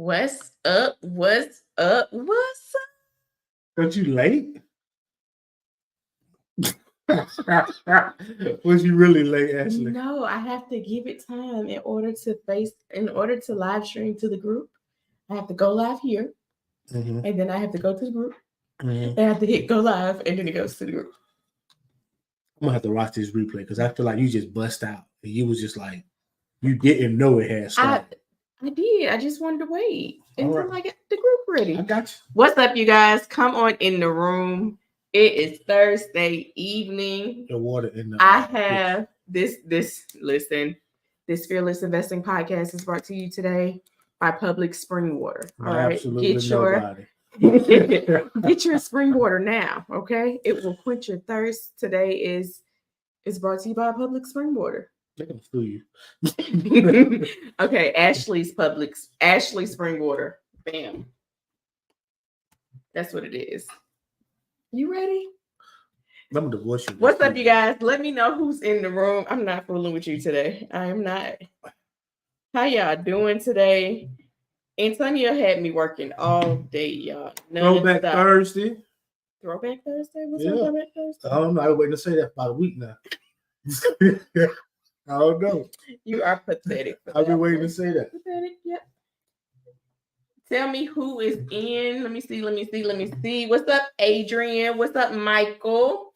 What's up? What's up? What's up? Aren't you late? Was you really late, Ashley? No, I have to give it time in order to live stream to the group. I have to go live here, and then I have to go to the group. And I have to hit go live, and then it goes to the group. I'm gonna have to watch this replay because I feel like you just bust out and you was just like you didn't know it had started. I did. I just wanted to wait until I get the group ready. I got you. What's up, you guys? Come on in the room. It is Thursday evening. The water in the. I have this. Listen, this Fearless Investing podcast is brought to you today by Public Spring Water. All right, absolutely get your spring water now. Okay, it will quench your thirst. Today is brought to you by Public Spring Water. They're gonna sue you. Okay, Ashley Spring Water. Bam. That's what it is. You ready? I'm gonna divorce you. What's up, you guys? Let me know who's in the room. I'm not fooling with you today. I am not. How y'all doing today? Antonio had me working all day, y'all. Throwback Thursday. Throwback Thursday? What's up, Throwback Thursday? I don't know. I was waiting to say that for about a week now. I don't know. You are pathetic. I've been waiting to say that. Pathetic, yep. Tell me who is in. Let me see. What's up, Adrian? What's up, Michael?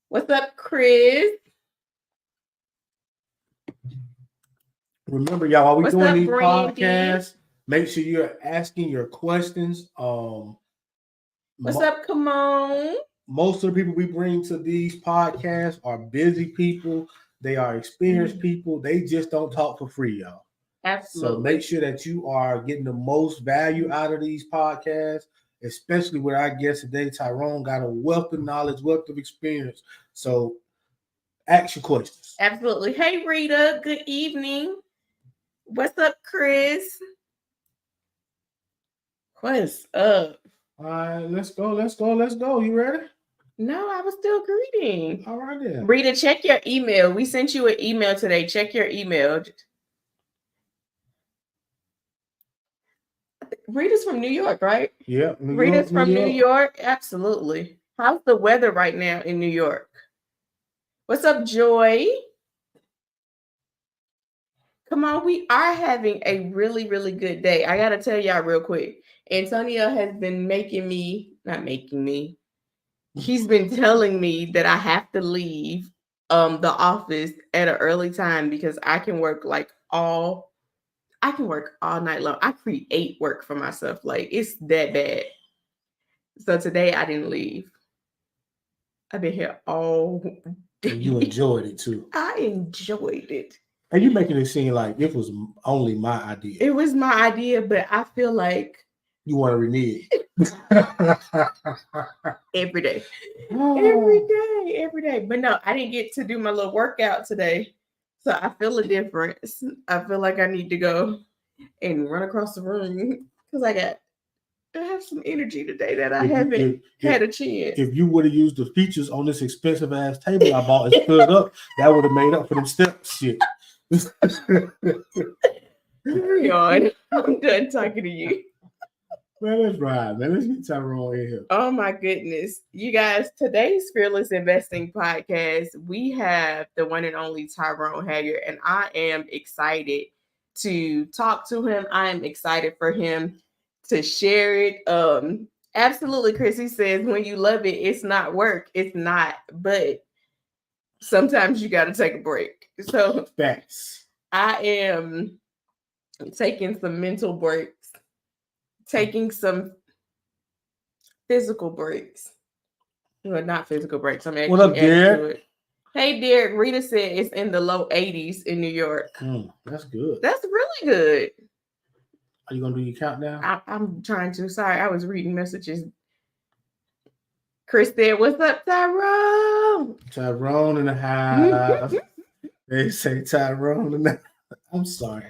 What's up, Chris? Remember, y'all, while we're doing these podcasts, make sure you're asking your questions. What's up, come on? Most of the people we bring to these podcasts are busy people. They are experienced people. They just don't talk for free, y'all. Absolutely. So make sure that you are getting the most value out of these podcasts, especially with our guest today. Tyrone got a wealth of knowledge, wealth of experience. So ask your questions. Absolutely. Hey, Rita. Good evening. What's up, Chris? What's up? All right, let's go. You ready? No, I was still greeting. All right, then. Rita, check your email. We sent you an email today. Check your email. Rita's from New York, right? Yeah. Rita's from New York. Absolutely. How's the weather right now in New York? What's up, Joy? Come on, we are having a really, really good day. I got to tell y'all real quick. Antonio has been he's been telling me that I have to leave the office at an early time because I can work all night long. I create work for myself. Like, it's that bad. So today I didn't leave. I've been here all day. And you enjoyed it too. I enjoyed it. And you making it seem like it was only my idea. It was my idea, but I feel like you want to renege. Every day. Every day. But no, I didn't get to do my little workout today. So I feel a difference. I feel like I need to go and run across the room because I have some energy today that I haven't had a chance. If you would have used the features on this expensive ass table I bought and stood up, that would have made up for them steps. Shit. Carry on. I'm done talking to you. Man, let's ride, man. Let's get Tyrone in here. Oh my goodness. You guys, today's Fearless Investing podcast, we have the one and only Tyrone Haggard, and I am excited to talk to him. I am excited for him to share it. Absolutely, Chrissy says, when you love it, it's not work. It's not, but sometimes you got to take a break. So facts. I am taking some mental breaks. Taking some physical breaks. Well, not physical breaks. I'm actually what up, Derek? Hey, Derek. Rita said it's in the low 80s in New York. That's good. That's really good. Are you going to do your countdown? I'm trying to. Sorry, I was reading messages. Chris said, what's up, Tyrone? Tyrone in the house. They say Tyrone in the house. I'm sorry.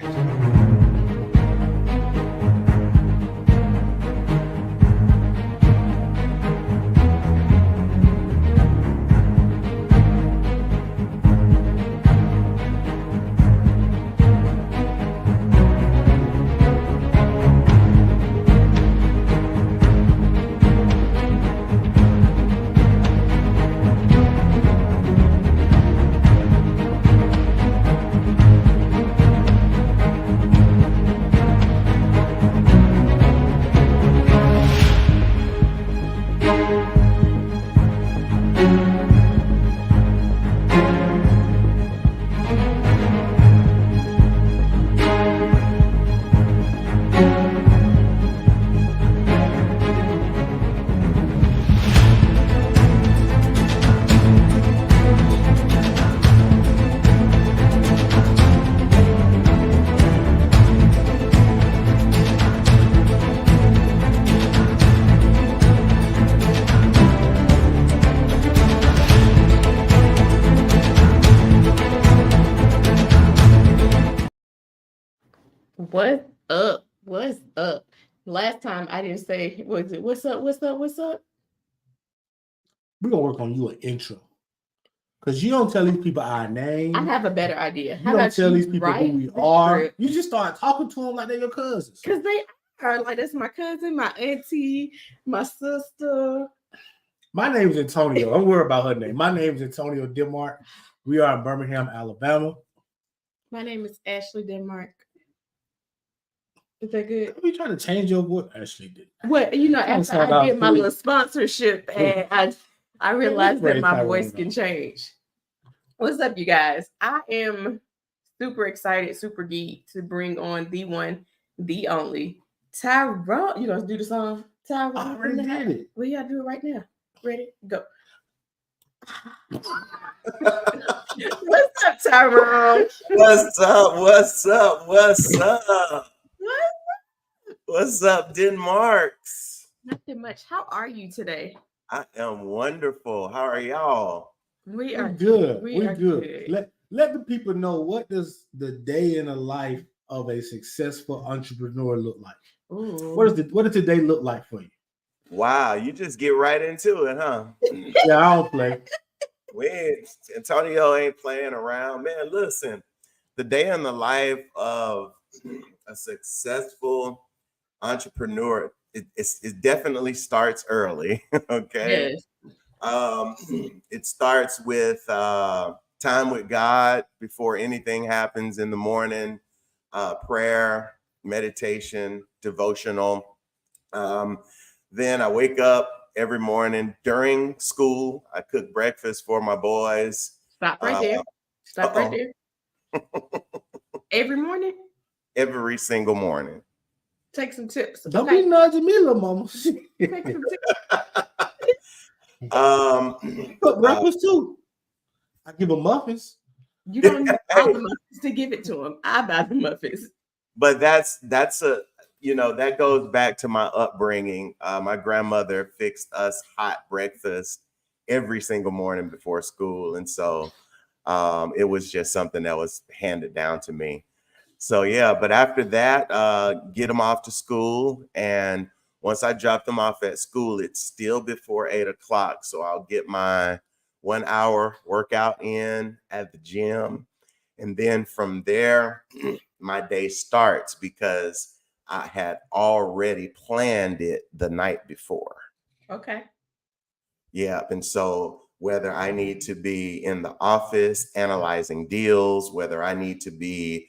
What's up? Last time I didn't say, was it what's up, what's up, what's up? We're gonna work on you an intro. Because you don't tell these people our name. I have a better idea. You don't tell these people who we are. You just start talking to them like they're your cousins. Because they are like, that's my cousin, my auntie, my sister. My name is Antonio. Don't worry about her name. My name is Antonio Denmark. We are in Birmingham, Alabama. My name is Ashley Denmark. Is that good? We trying to change your voice. Ashley did. Well, after I did my little sponsorship, and I realized that my voice can change. What's up, you guys? I am super excited, super geeked to bring on the one, the only Tyrone. You gonna do the song? Tyrone. I already did it. We gotta do it right now. Ready? Go. What's up, Tyrone? What's up? What's up? What's up? What's up, Denmarks? Nothing much. How are you today? I am wonderful. How are y'all? We are good. We're good. Let the people know, what does the day in the life of a successful entrepreneur look like? Ooh. What does the day look like for you? Wow, you just get right into it, huh? Yeah, I don't play. Antonio ain't playing around. Man, listen, the day in the life of a successful entrepreneur, it definitely starts early. Okay. Yes. It starts with time with God before anything happens in the morning, prayer, meditation, devotional. Then I wake up every morning during school. I cook breakfast for my boys. Stop right there. Stop right there. Every morning? Every single morning. Take some tips. Don't be nudging me, little mama. Take some tips. Cook breakfast too. I give them muffins. You don't buy the muffins to give it to them. I buy the muffins. But that's that goes back to my upbringing. My grandmother fixed us hot breakfast every single morning before school. And so it was just something that was handed down to me. So, yeah, but after that, get them off to school. And once I drop them off at school, it's still before 8 o'clock. So I'll get my 1 hour workout in at the gym. And then from there, my day starts because I had already planned it the night before. Okay. Yeah. And so whether I need to be in the office analyzing deals, whether I need to be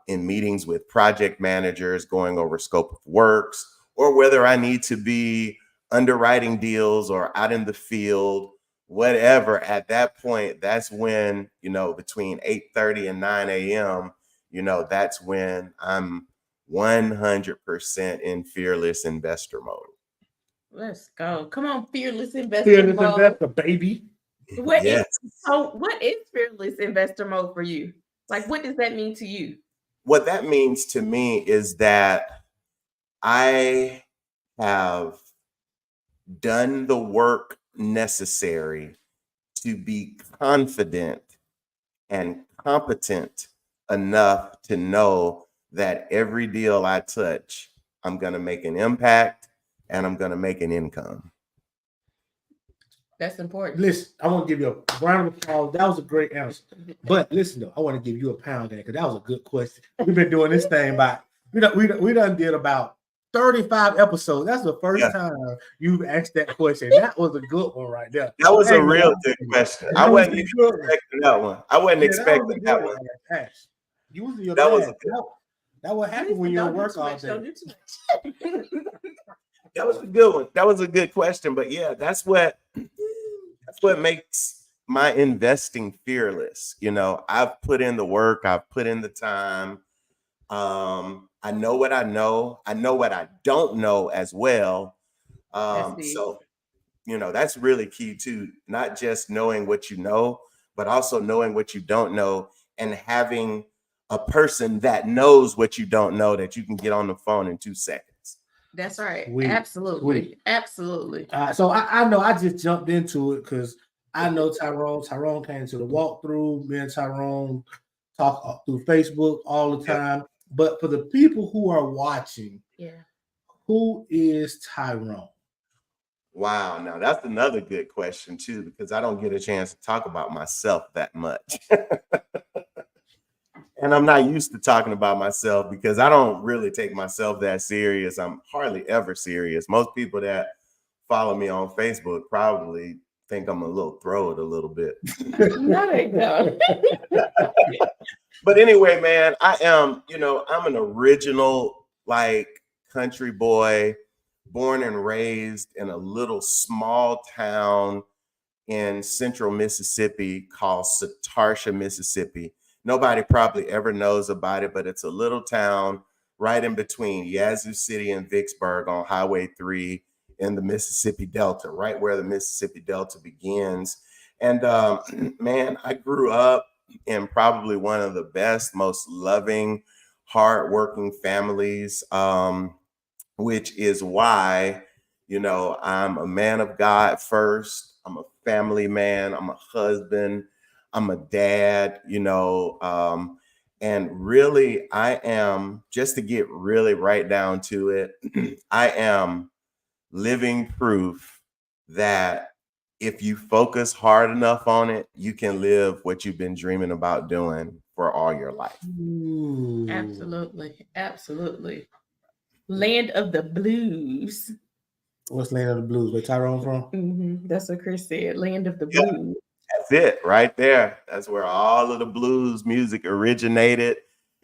in meetings with project managers going over scope of works, or whether I need to be underwriting deals or out in the field, whatever, at that point, that's when, between 8:30 and 9 a.m., that's when I'm 100% in fearless investor mode. Let's go. Come on, fearless investor mode. Fearless investor, baby. What is fearless investor mode for you? Like, what does that mean to you? What that means to me is that I have done the work necessary to be confident and competent enough to know that every deal I touch, I'm going to make an impact and I'm going to make an income. That's important. Listen, I want to give you a round of applause. That was a great answer. But listen, though, I want to give you a pound there because that was a good question. We've been doing this thing we done did about 35 episodes. That's the first time you've asked that question. That was a good one right there. That was a real good question. I wasn't even expecting that one. I wasn't expecting that one. You was in your that dad. was a good. That what happened when you're at work all day. That was a good one. That was a good question. But yeah, that's what makes my investing fearless. I've put in the work, I've put in the time. I know what I know. I know what I don't know as well. So, that's really key too. Not just knowing what you know, but also knowing what you don't know and having a person that knows what you don't know that you can get on the phone in 2 seconds. That's right. Sweet. Absolutely. Sweet. Absolutely. So I know I just jumped into it because I know Tyrone. Tyrone came to the walkthrough. Me and Tyrone talk through Facebook all the time. But for the people who are watching, Yeah. who is Tyrone? Wow, now that's another good question too, because I don't get a chance to talk about myself that much. And I'm not used to talking about myself because I don't really take myself that serious. I'm hardly ever serious. Most people that follow me on Facebook probably think I'm a little throw it a little bit. No, they don't. But anyway, man, I am, I'm an original like country boy, born and raised in a little small town in central Mississippi called Satarsha, Mississippi. Nobody probably ever knows about it, but it's a little town right in between Yazoo City and Vicksburg on Highway 3 in the Mississippi Delta, right where the Mississippi Delta begins. And man, I grew up in probably one of the best, most loving, hardworking families, which is why, I'm a man of God first. I'm a family man. I'm a husband. I'm a dad, and really, I am, just to get really right down to it, I am living proof that if you focus hard enough on it, you can live what you've been dreaming about doing for all your life. Ooh. Absolutely. Absolutely. Land of the blues. What's Land of the Blues? Where Tyrone from? That's what Chris said. Land of the Yeah. blues. That's it right there. That's where all of the blues music originated.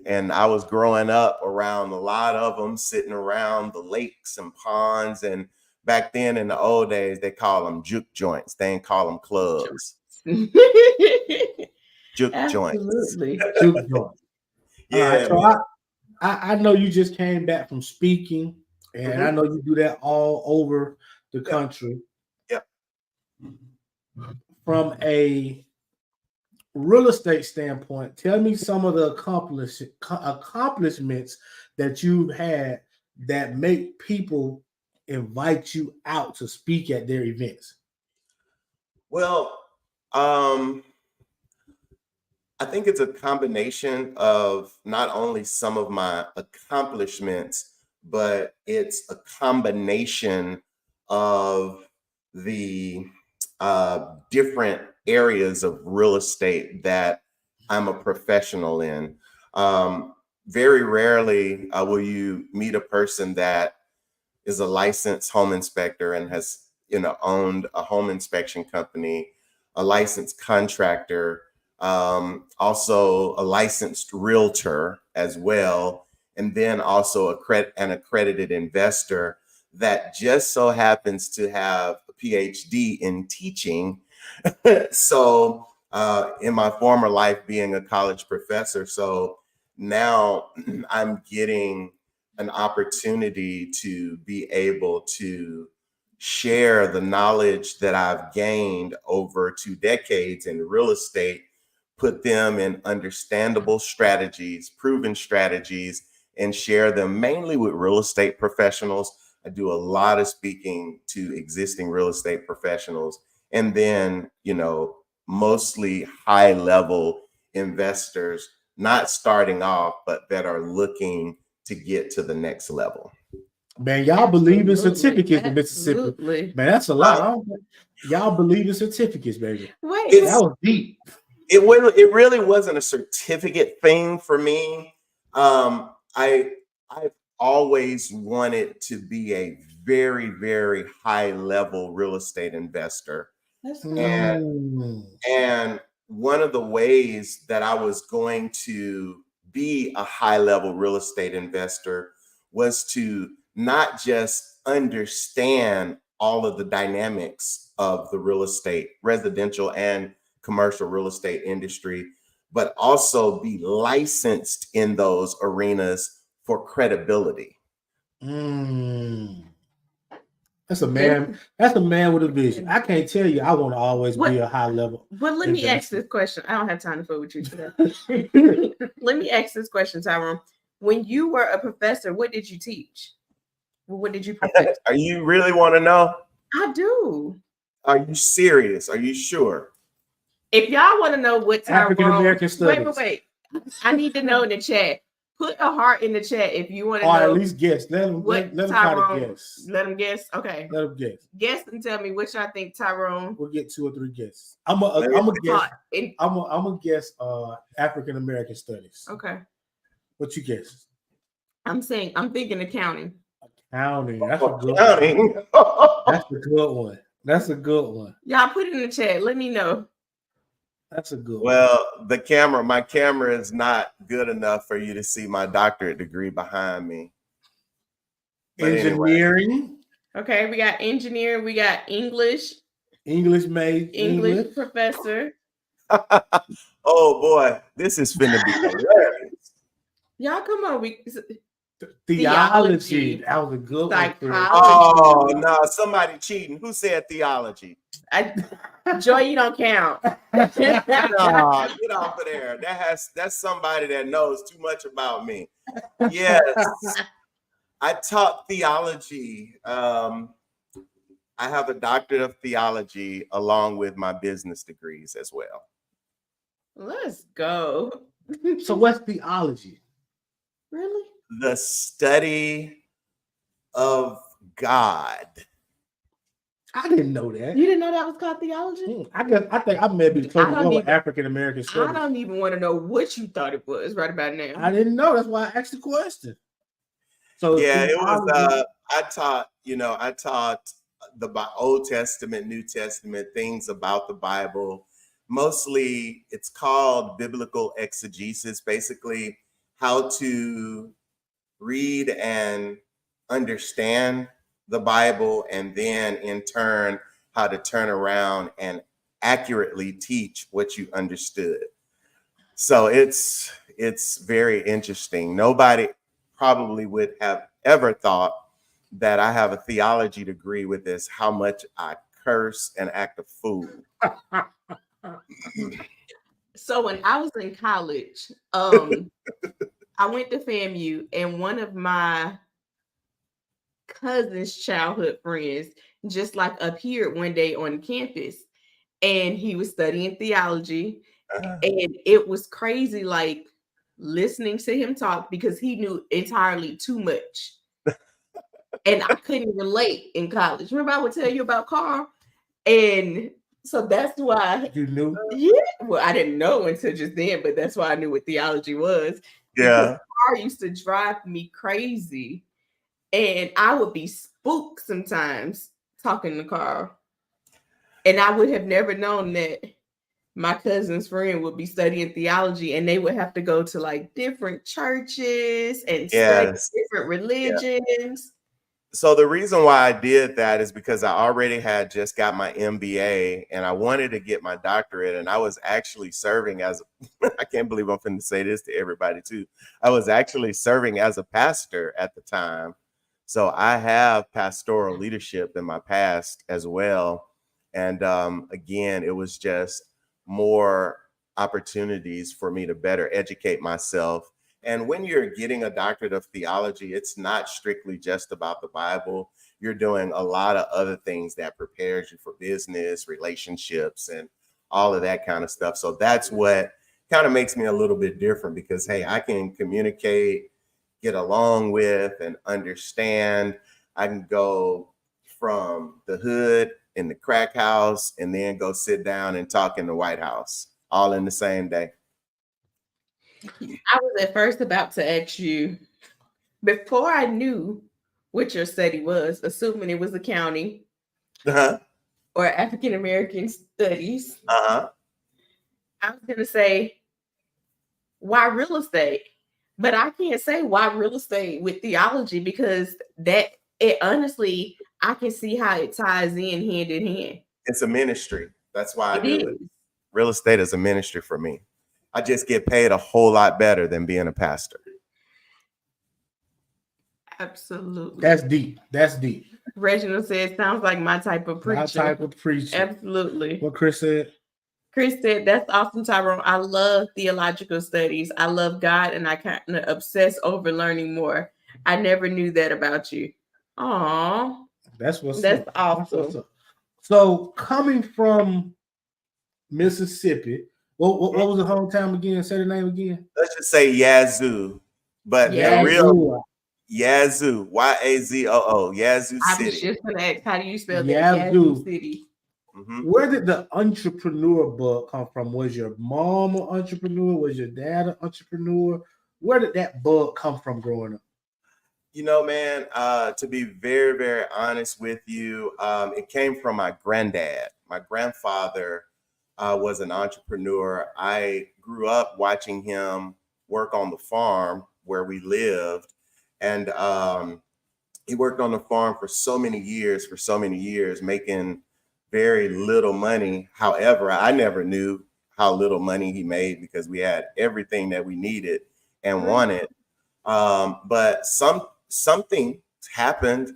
And I was growing up around a lot of them, sitting around the lakes and ponds. And back then in the old days, they call them juke joints. They didn't call them clubs. Juke joints. Absolutely. Juke joint. Yeah. All right, so I know you just came back from speaking, and I know you do that all over the country. Yep. From a real estate standpoint, tell me some of the accomplishments that you've had that make people invite you out to speak at their events. Well, I think it's a combination of not only some of my accomplishments, but it's a combination of the different areas of real estate that I'm a professional in. Very rarely will you meet a person that is a licensed home inspector and has, owned a home inspection company, a licensed contractor, also a licensed realtor as well, and then also an accredited investor that just so happens to have a PhD in teaching. So in my former life being a college professor, so now I'm getting an opportunity to be able to share the knowledge that I've gained over 2 decades in real estate, put them in understandable strategies, proven strategies, and share them mainly with real estate professionals. I do a lot of speaking to existing real estate professionals, and then, mostly high level investors, not starting off, but that are looking to get to the next level. Man, y'all believe in certificates in Mississippi. Man, that's a lot. Y'all believe in certificates, baby. Wait, that was deep. It really wasn't a certificate thing for me. I've always wanted to be a very, very high level real estate investor. And one of the ways that I was going to be a high level real estate investor was to not just understand all of the dynamics of the real estate, residential and commercial real estate industry, but also be licensed in those arenas for credibility. That's a man. That's a man with a vision. I can't tell you. I want to always be a high level. But let me ask this question. I don't have time to fool with you today. Let me ask this question, Tyrone. When you were a professor, what did you teach? What did you profess? Are you really want to know? I do. Are you serious? Are you sure? If y'all want to know what Tyrone, African American studies. Wait. I need to know in the chat. Put a heart in the chat if you want to Or know. at least guess. Let them try to guess. Let them guess. Okay. Let them guess. Guess and tell me which I think Tyrone. We'll get 2 or 3 guesses. I'm a guess. I'm a guess. African American studies. Okay. What you guess? I'm thinking accounting. Accounting. That's a good one. That's a good one. That's a good one. Y'all put it in the chat. Let me know. That's a good one. Well, my camera is not good enough for you to see my doctorate degree behind me. But engineering. Anyway. Okay, we got engineering. We got English. English professor. Oh boy, this is finna be hilarious. Y'all come on. Theology. That was a good one. Oh no, somebody cheating. Who said theology? Joy, you don't count. No, get off of there. That's somebody that knows too much about me. Yes, I taught theology. I have a doctorate of theology along with my business degrees as well. Let's go. So what's theology? Really? The study of God. I didn't know that. You didn't know that was called theology? I think I may be talking about African American studies. I don't even want to know what you thought it was right about now. I didn't know. That's why I asked the question. So yeah, it was. I taught the Old Testament, New Testament, things about the Bible. Mostly, it's called biblical exegesis. Basically, how to read and understand the Bible, and then in turn, how to turn around and accurately teach what you understood. So it's very interesting. Nobody probably would have ever thought that I have a theology degree with this, how much I curse and act a fool. So when I was in college, I went to FAMU, and one of my cousin's childhood friends just like appeared one day on campus, and he was studying theology. And it was crazy, like listening to him talk, because he knew entirely too much. And I couldn't relate in college. Remember, I would tell you about Carl? And so that's why you knew. Yeah. Well, I didn't know until just then, but that's why I knew what theology was. Yeah. Carl used to drive me crazy. And I would be spooked sometimes talking to Carl. And I would have never known that my cousin's friend would be studying theology, and they would have to go to like different churches and study different religions. Yeah. So the reason why I did that is because I already had just got my MBA and I wanted to get my doctorate, and I was actually serving as I can't believe I'm finna say this to everybody too. I was actually serving as a pastor at the time. So I have pastoral leadership in my past as well. And again, it was just more opportunities for me to better educate myself. And when you're getting a doctorate of theology, it's not strictly just about the Bible. You're doing a lot of other things that prepares you for business, relationships, and all of that kind of stuff. So that's what kind of makes me a little bit different, because, hey, I can communicate, get along with, and understand. I can go from the hood in the crack house and then go sit down and talk in the White House all in the same day. I was at first about to ask you, before I knew what your study was, assuming it was accounting or African American studies, I was going to say, why real estate? But I can't say why real estate with theology, because honestly, I can see how it ties in hand in hand. It's a ministry. That's why I do it. Real estate is a ministry for me. I just get paid a whole lot better than being a pastor. Absolutely. That's deep. That's deep. Reginald said, sounds like my type of preacher. My type of preacher. Absolutely. What Chris said? Chris said, that's awesome, Tyrone. I love theological studies. I love God, and I kind of obsess over learning more. I never knew that about you. Aw. That's awesome. That's awesome. So coming from Mississippi, what was the hometown again? Say the name again. Let's just say Yazoo. But the Yeah. real Yazoo, Yazoo, Yazoo I was City. just gonna ask, how do you spell that? Yazoo. Yazoo City. Mhm. Where did the entrepreneur bug come from? Was your mom an entrepreneur? Was your dad an entrepreneur? Where did that bug come from growing up? You know, man, to be very, very honest with you, it came from my granddad. My grandfather was an entrepreneur. I grew up watching him work on the farm where we lived. And he worked on the farm for so many years, making very little money. However, I never knew how little money he made because we had everything that we needed and Right. wanted. But something happened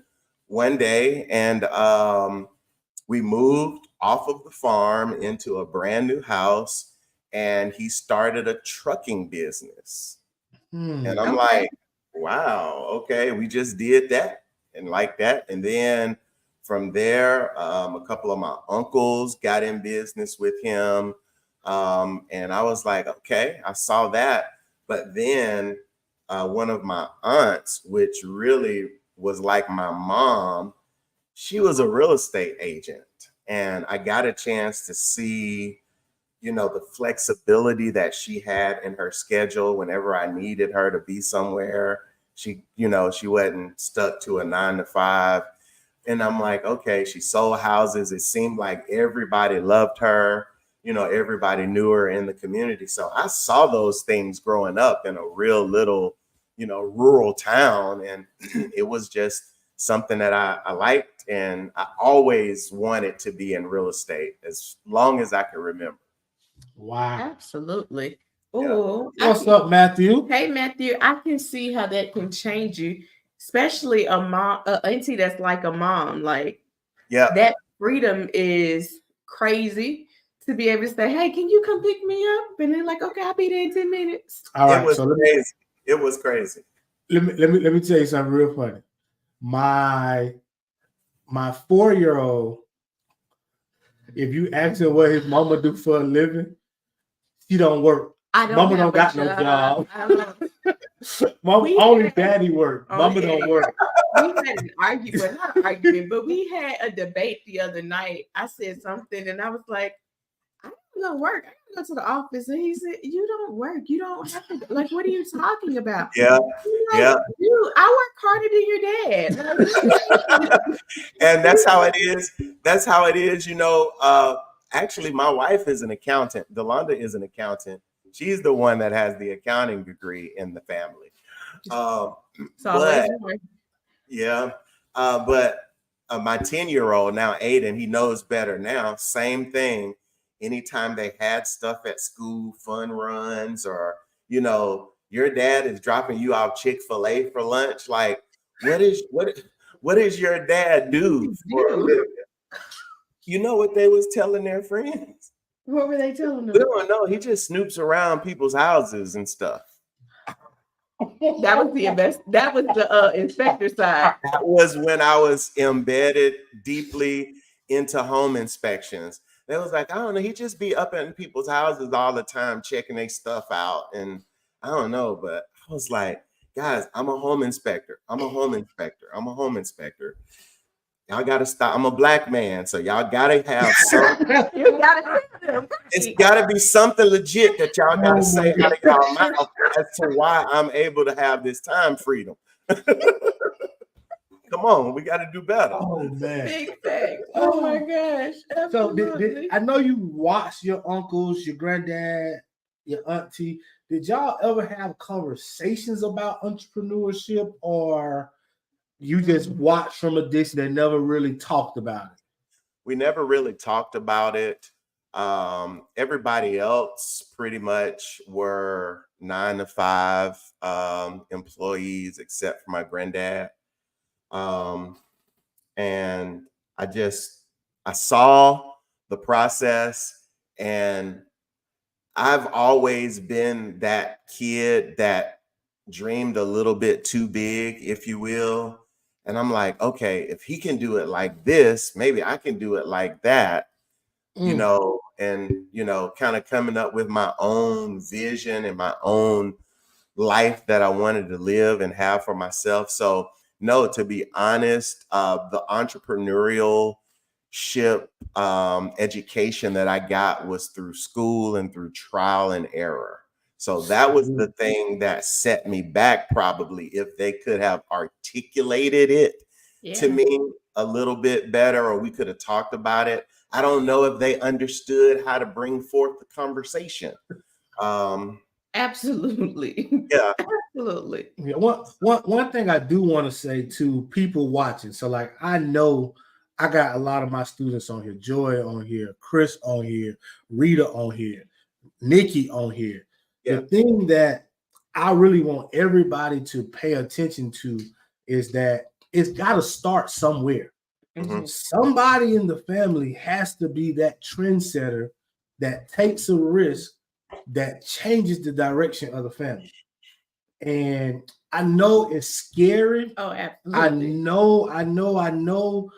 one day, and we moved off of the farm into a brand new house, and he started a trucking business. And I'm Okay. like, wow, okay, we just did that and like that. And then from there, a couple of my uncles got in business with him. And I was like, okay, I saw that. But then one of my aunts, which really was like my mom, she was a real estate agent. And I got a chance to see, the flexibility that she had in her schedule whenever I needed her to be somewhere. She wasn't stuck to a 9 to 5. And I'm like, okay, she sold houses. It seemed like everybody loved her. Everybody knew her in the community. So I saw those things growing up in a real little, rural town. And it was just something that I liked. And I always wanted to be in real estate as long as I can remember. Wow. Absolutely. Yeah. Oh, What's up, Matthew? hey Matthew, I can see how that can change you, especially a mom, a auntie that's like a mom. Like Yeah. that freedom is crazy to be able to say, "Hey, can you come pick me up?" And they're like, "Okay, I'll be there in 10 minutes." All It right, was so crazy. It was crazy. let me tell you something real funny. My 4-year-old, if you ask him what his mama do for a living, she don't work. I don't Mama have don't a got no job. job. I don't. Mama We only had, daddy work. Mama okay, don't work. we had an argument, well, not an argument, but we had a debate the other night. I said something, and I was like, "I don't go to work. I gotta go to the office." And he said, "You don't work. You don't have to. Like, what are you talking about?" Yeah. I'm like, Yeah. "Dude, I work harder than your dad." Like, And that's how it is. That's how it is. Actually, my wife is an accountant. Delonda is an accountant. She's the one that has the accounting degree in the family. Um, it's always but more. yeah, but my 10-year-old now, Aiden, he knows better now. Same thing. Anytime they had stuff at school, fun runs, or your dad is dropping you off Chick-fil-A for lunch. Like, what is your dad do for a Dude, living? You know what they was telling their friends? what were they telling We them? don't know. He just snoops around people's houses and stuff. That was the best. That was the inspector side. That was when I was embedded deeply into home inspections. They was like, I don't know, he just be up in people's houses all the time, checking their stuff out. And I don't know, but I was like, guys, I'm a home inspector. I'm a home inspector. I'm a home inspector. Y'all gotta stop. I'm a black man, so y'all gotta have some. You gotta tell them. It's gotta be something legit that y'all gotta Oh my say out of God. y'all mouth as to why I'm able to have this time freedom. Come on, we gotta do better. Oh man. Big facts. Oh my gosh. So Absolutely. I know you watched your uncles, your granddad, your auntie. Did y'all ever have conversations about entrepreneurship, or you just watched from a distance and never really talked about it? We never really talked about it. Everybody else pretty much were 9 to 5 employees, except for my granddad. Um, and I saw the process, and I've always been that kid that dreamed a little bit too big, if you will. And I'm like, okay, if he can do it like this, maybe I can do it like that, and kind of coming up with my own vision and my own life that I wanted to live and have for myself. So no, to be honest, the entrepreneurial education that I got was through school and through trial and error. So that was the thing that set me back, probably. If they could have articulated it to me a little bit better, or we could have talked about it. I don't know if they understood how to bring forth the conversation. Absolutely. Yeah. Absolutely. Yeah, one thing I do want to say to people watching. So, like, I know I got a lot of my students on here, Joy on here, Chris on here, Rita on here, Nikki on here. Yeah. The thing that I really want everybody to pay attention to is that it's got to start somewhere. Mhm. Somebody in the family has to be that trendsetter that takes a risk that changes the direction of the family. And I know it's scary. Oh, absolutely. I know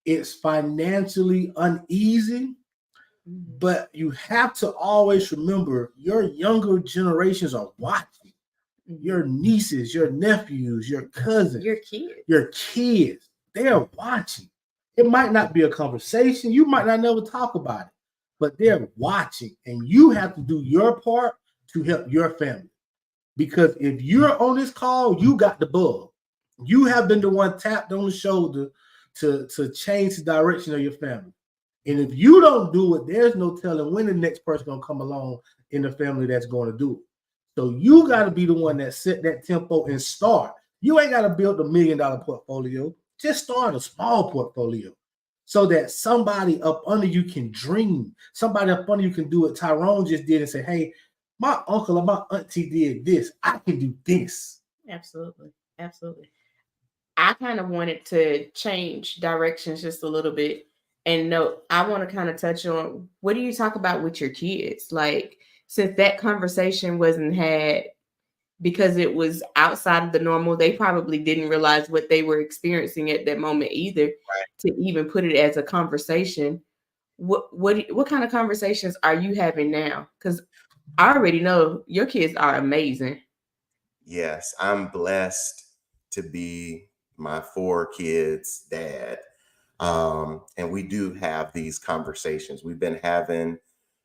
it's financially uneasy, but you have to always remember your younger generations are watching. Your nieces, your nephews, your cousins, your kids, they're watching. It might not be a conversation. You might not never talk about it, but they're watching, and you have to do your part to help your family. Because if you're on this call, you got the bug. You have been the one tapped on the shoulder to change the direction of your family. And if you don't do it, there's no telling when the next person gonna come along in the family that's going to do it. So you got to be the one that set that tempo and start. You ain't got to build $1 million portfolio. Just start a small portfolio so that somebody up under you can dream. Somebody up under you can do what Tyrone just did and say, hey, my uncle or my auntie did this. I can do this. Absolutely. Absolutely. I kind of wanted to change directions just a little bit. And no, I want to kind of touch on, what do you talk about with your kids? Like, since that conversation wasn't had because it was outside of the normal, they probably didn't realize what they were experiencing at that moment either, to even put it as a conversation. What kind of conversations are you having now? Because I already know your kids are amazing. Yes, I'm blessed to be my 4 kids' dad. And we do have these conversations. We've been having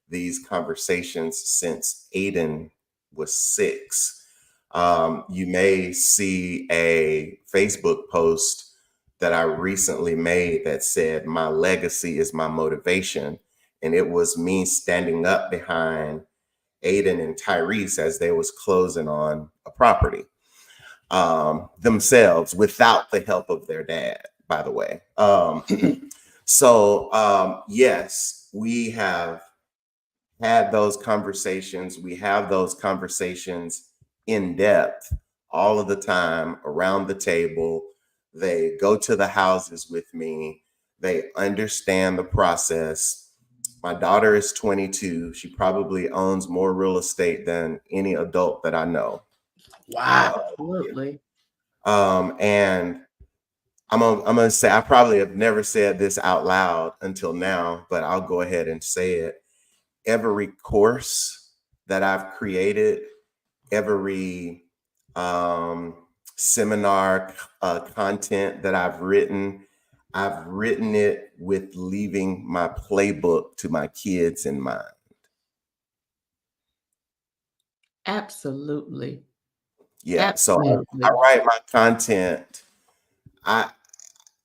these conversations since Aiden was 6. You may see a Facebook post that I recently made that said, "My legacy is my motivation." And it was me standing up behind Aiden and Tyrese as they was closing on a property themselves without the help of their dad, by the way. Yes, we have had those conversations. We have those conversations in depth all of the time around the table. They go to the houses with me. They understand the process. My daughter is 22. She probably owns more real estate than any adult that I know. Wow. Absolutely. And I'm gonna say, I probably have never said this out loud until now, but I'll go ahead and say it. Every course that I've created, every seminar content that I've written it with leaving my playbook to my kids in mind. Absolutely. Yeah. Absolutely. So I write my content.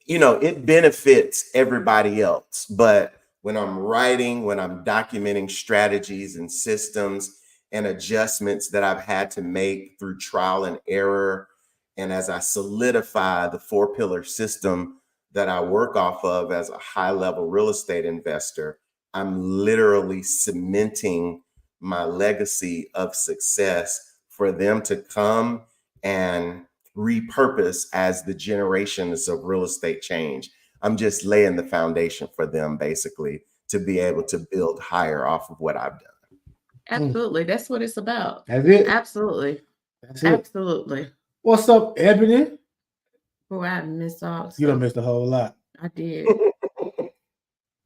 It benefits everybody else, but when I'm writing, when I'm documenting strategies and systems and adjustments that I've had to make through trial and error, and as I solidify the 4-pillar system that I work off of as a high-level real estate investor, I'm literally cementing my legacy of success for them to come and repurpose as the generations of real estate change. I'm just laying the foundation for them, basically, to be able to build higher off of what I've done. Absolutely. That's what it's about. That's it. Absolutely. That's it. Absolutely. What's up, Ebony? Oh, I missed all. You done missed a whole lot. I did.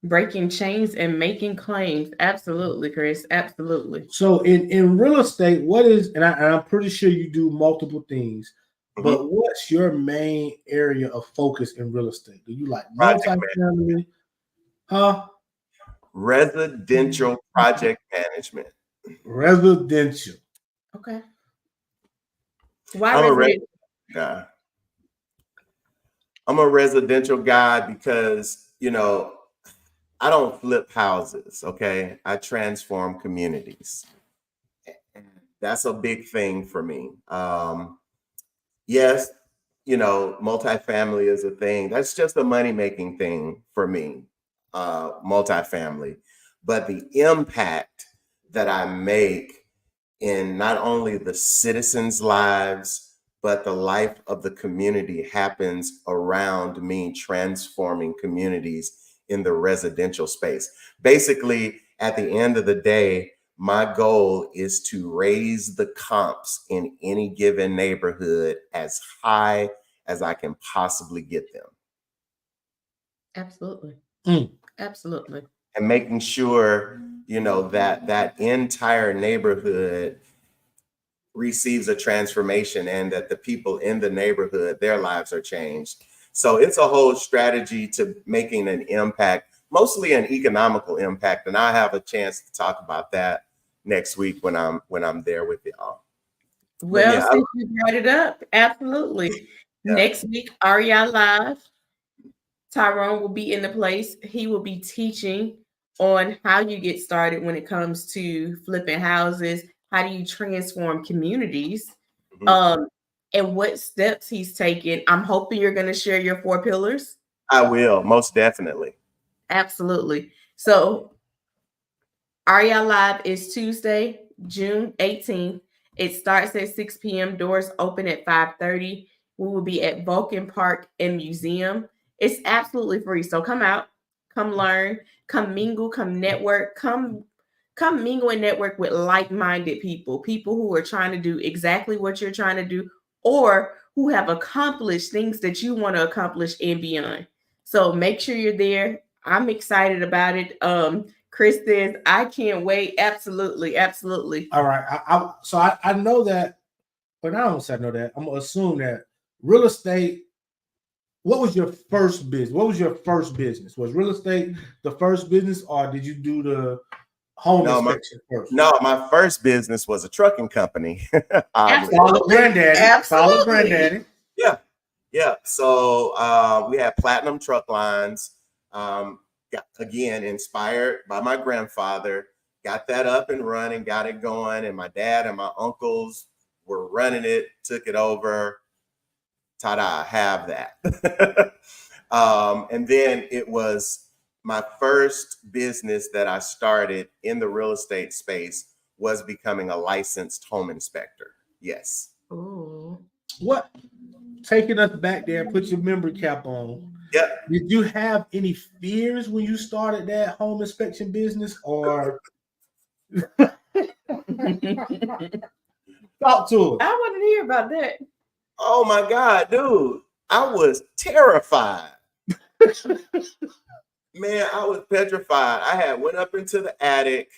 Breaking chains and making claims. Absolutely, Chris. Absolutely. So in real estate, what is and I'm pretty sure you do multiple things, Mhm. but what's your main area of focus in real estate? Do you like Project management. multifamily? Huh? Residential project management. Residential. Okay. Why I'm a res- residential? guy. I'm a residential guy because, I don't flip houses, okay? I transform communities. That's a big thing for me. Yes, multifamily is a thing. That's just a money making thing for me, multifamily. But the impact that I make in not only the citizens' lives, but the life of the community happens around me transforming communities in the residential space. Basically, at the end of the day, my goal is to raise the comps in any given neighborhood as high as I can possibly get them. Absolutely. Mm. Absolutely. And making sure, that entire neighborhood receives a transformation and that the people in the neighborhood, their lives are changed. So it's a whole strategy to making an impact, mostly an economical impact. And I have a chance to talk about that next week when I'm there with y'all. But Well, yeah, since you brought it up, absolutely. Next week, REI Live, Tyrone will be in the place. He will be teaching on how you get started when it comes to flipping houses. How do you transform communities? mhm. And what steps he's taken. I'm hoping you're going to share your 4 pillars. I will, most definitely. Absolutely. So REI Live is Tuesday, June 18th. It starts at 6 p.m. Doors open at 5:30. We will be at Vulcan Park and Museum. It's absolutely free. So come out, come learn, come mingle, come network, come mingle and network with like-minded people, people who are trying to do exactly what you're trying to do or who have accomplished things that you want to accomplish and beyond. So make sure you're there. I'm excited about it. Chris says, I can't wait. Absolutely, absolutely. All right. I know that, but I don't say I know that. I'm gonna assume that real estate. What was your first business? What was your first business? Was real estate the first business, or did you do the home No, inspection first? my first business was a trucking company. Oddly. Follow granddaddy. Follow Absolutely. granddaddy. Yeah. Yeah. So we had Platinum Truck Lines. Got, again, inspired by my grandfather, got that up and running, got it going. And my dad and my uncles were running it, took it over. Ta-da, have that. And then it was my first business that I started in the real estate space was becoming a licensed home inspector. Yes. Ooh. What? Taking us back there, put your memory cap on. Yep. Did you have any fears when you started that home inspection business, or talk to us? I want to hear about that. Oh my God, dude. I was terrified. Man, I was petrified. I had went up into the attic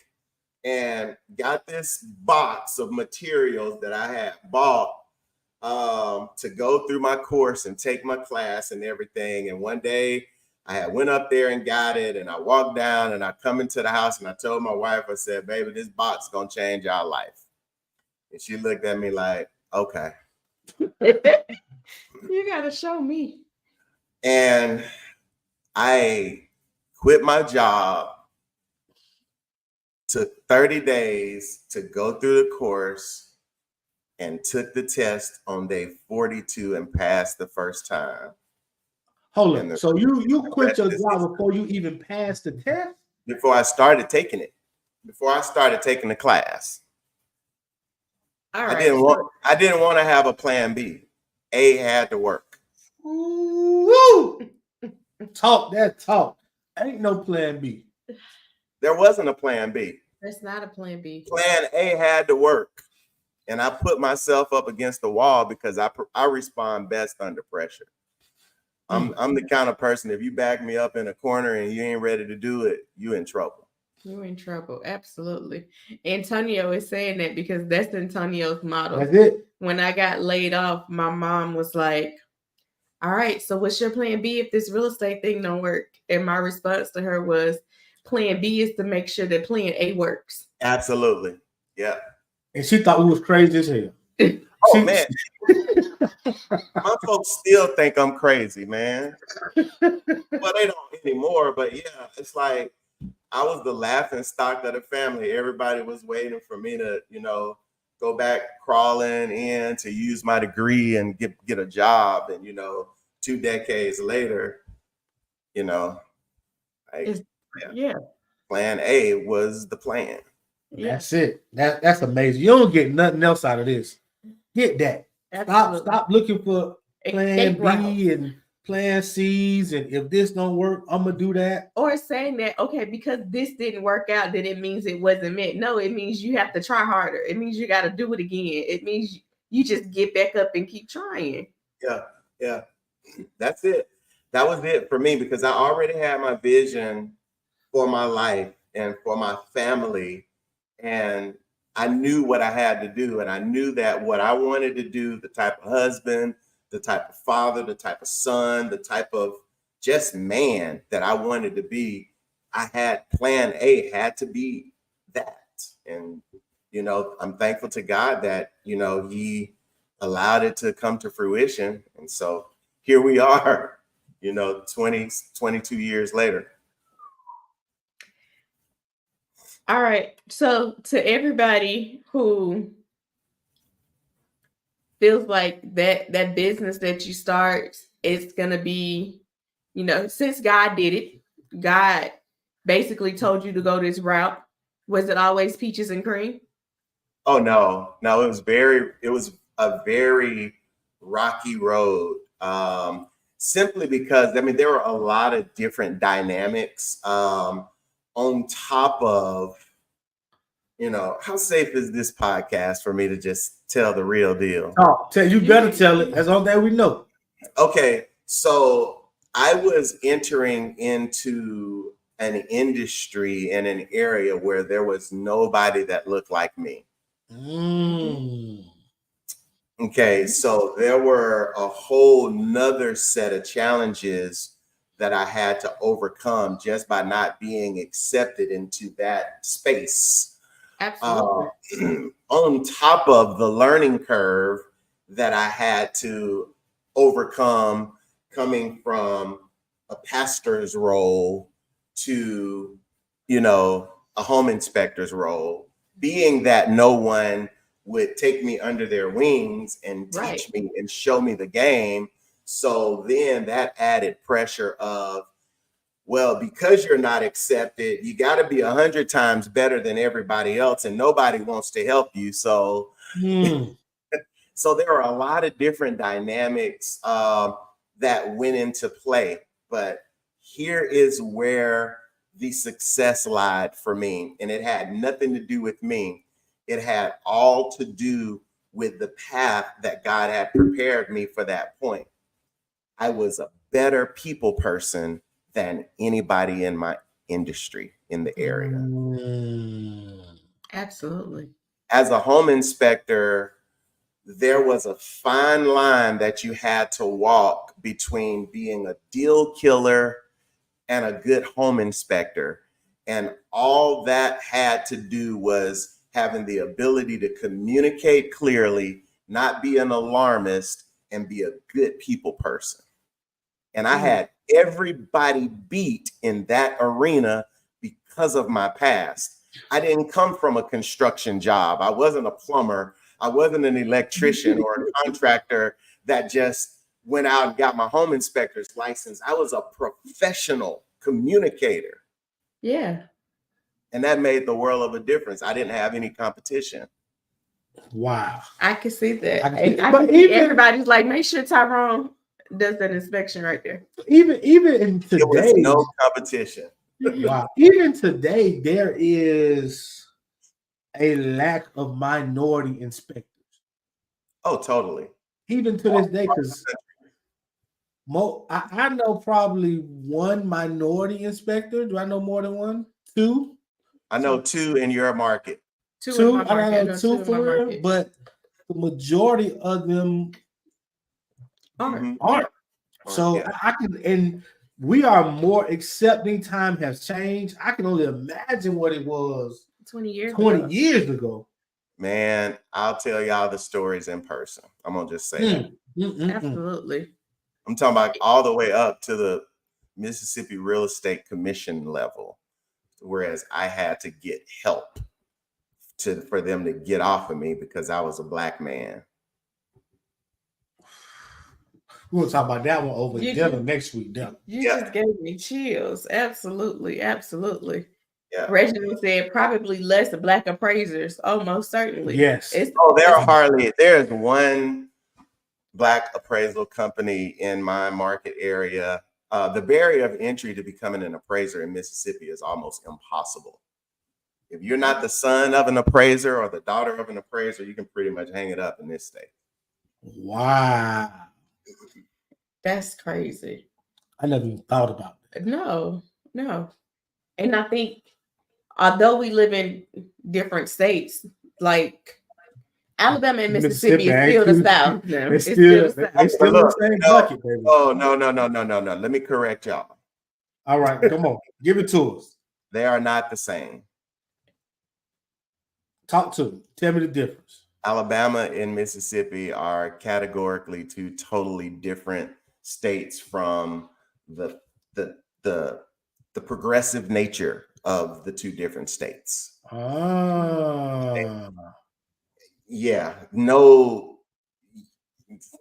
and got this box of materials that I had bought to go through my course and take my class and everything. And one day I had went up there and got it, and I walked down and I come into the house and I told my wife, I said, baby, this box is gonna change our life. And she looked at me like, okay. You gotta show me. And I quit my job, took 30 days to go through the course, and took the test on day 42 and passed the first time. Hold on. So you quit your job history. before you even passed the test? Before I started taking it. Before I started taking the class. All right. I didn't want to have a plan B. A had to work. Woo! Talk that talk. Ain't no plan B. There wasn't a plan B. That's not a plan B. Plan A had to work. And I put myself up against the wall because I respond best under pressure. I'm the kind of person, if you back me up in a corner and you ain't ready to do it, you in trouble. You're in trouble. Absolutely. Antonio is saying that because that's Antonio's model. That's it. When I got laid off, my mom was like, all right, so what's your plan B if this real estate thing don't work? And my response to her was, plan B is to make sure that plan A works. Absolutely. Yeah. And she thought we was crazy as hell. Oh, man. My folks still think I'm crazy, man. Well, they don't anymore, but yeah, it's like I was the laughing stock of the family. Everybody was waiting for me to, go back crawling in to use my degree and get a job. And, 2 decades later, plan A was the plan. That's it. That's amazing. You don't get nothing else out of this. Get that. Stop looking for plan B and plan C's, and if this don't work, I'm gonna do that. Or saying that, okay, because this didn't work out, then it means it wasn't meant. No, it means you have to try harder. It means you got to do it again. It means you just get back up and keep trying. Yeah. That's it. That was it for me, because I already had my vision for my life and for my family, and I knew what I had to do, and I knew that what I wanted to do, the type of husband, the type of father, the type of son, the type of just man that I wanted to be, I had plan A had to be that. And, I'm thankful to God that, he allowed it to come to fruition. And so here we are, 22 years later. All right. So to everybody who feels like that business that you start, it's going to be, since God did it, God basically told you to go this route. Was it always peaches and cream? Oh, no, it was a very rocky road. Simply because, there were a lot of different dynamics, on top of, how safe is this podcast for me to just tell the real deal? Oh, you better tell it. That's all that we know. Okay, so I was entering into an industry in an area where there was nobody that looked like me. Okay, so there were a whole nother set of challenges that I had to overcome just by not being accepted into that space. Absolutely. On top of the learning curve that I had to overcome coming from a pastor's role to, a home inspector's role, being that no one would take me under their wings and teach me and show me the game. So then that added pressure of, well, because you're not accepted, you got to be 100 times better than everybody else, and nobody wants to help you. So, so there are a lot of different dynamics that went into play. But here is where the success lied for me, and it had nothing to do with me. It had all to do with the path that God had prepared me for that point. I was a better people person than anybody in my industry in the area. Absolutely. As a home inspector, there was a fine line that you had to walk between being a deal killer and a good home inspector. And all that had to do was having the ability to communicate clearly, not be an alarmist, and be a good people person. And I had everybody beat in that arena because of my past. I didn't come from a construction job. I wasn't a plumber. I wasn't an electrician or a contractor that just went out and got my home inspector's license. I was a professional communicator. Yeah. And that made the world of a difference. I didn't have any competition. Wow. I can see that. Everybody's like, make sure Tyrone does that inspection right there. Even in today, there was no competition. Wow. Even today, there is a lack of minority inspectors. Oh, totally. Even to this day, because I know probably one minority inspector. Do I know more than one? Two? I know two in your market. Two in Two? my I market. I know know two two in my for real, market. but the majority of them Mhm. aren't. So Yeah. I can, and we are more accepting. Time has changed. I can only imagine what it was 20 years 20 ago. years ago. Man, I'll tell y'all the stories in person. I'm gonna just say that. Absolutely. I'm talking about all the way up to the Mississippi Real Estate Commission level, whereas I had to get help for them to get off of me because I was a black man. We're gonna talk about that one over You dinner just, next week. Dinner. you just gave me chills. Absolutely. Absolutely. Yeah. Reginald said probably less black appraisers. Oh, most certainly. Yes. There's one black appraisal company in my market area. The barrier of entry to becoming an appraiser in Mississippi is almost impossible. If you're not the son of an appraiser or the daughter of an appraiser, you can pretty much hang it up in this state. Wow. That's crazy. I never even thought about that. No. And I think although we live in different states, like Alabama and Mississippi is still the South. They still in the same bucket, baby. Oh, no. Let me correct y'all. All right, come on. Give it to us. They are not the same. Talk to me. Tell me the difference. Alabama and Mississippi are categorically two totally different states from the progressive nature of the two different states. Yeah, no,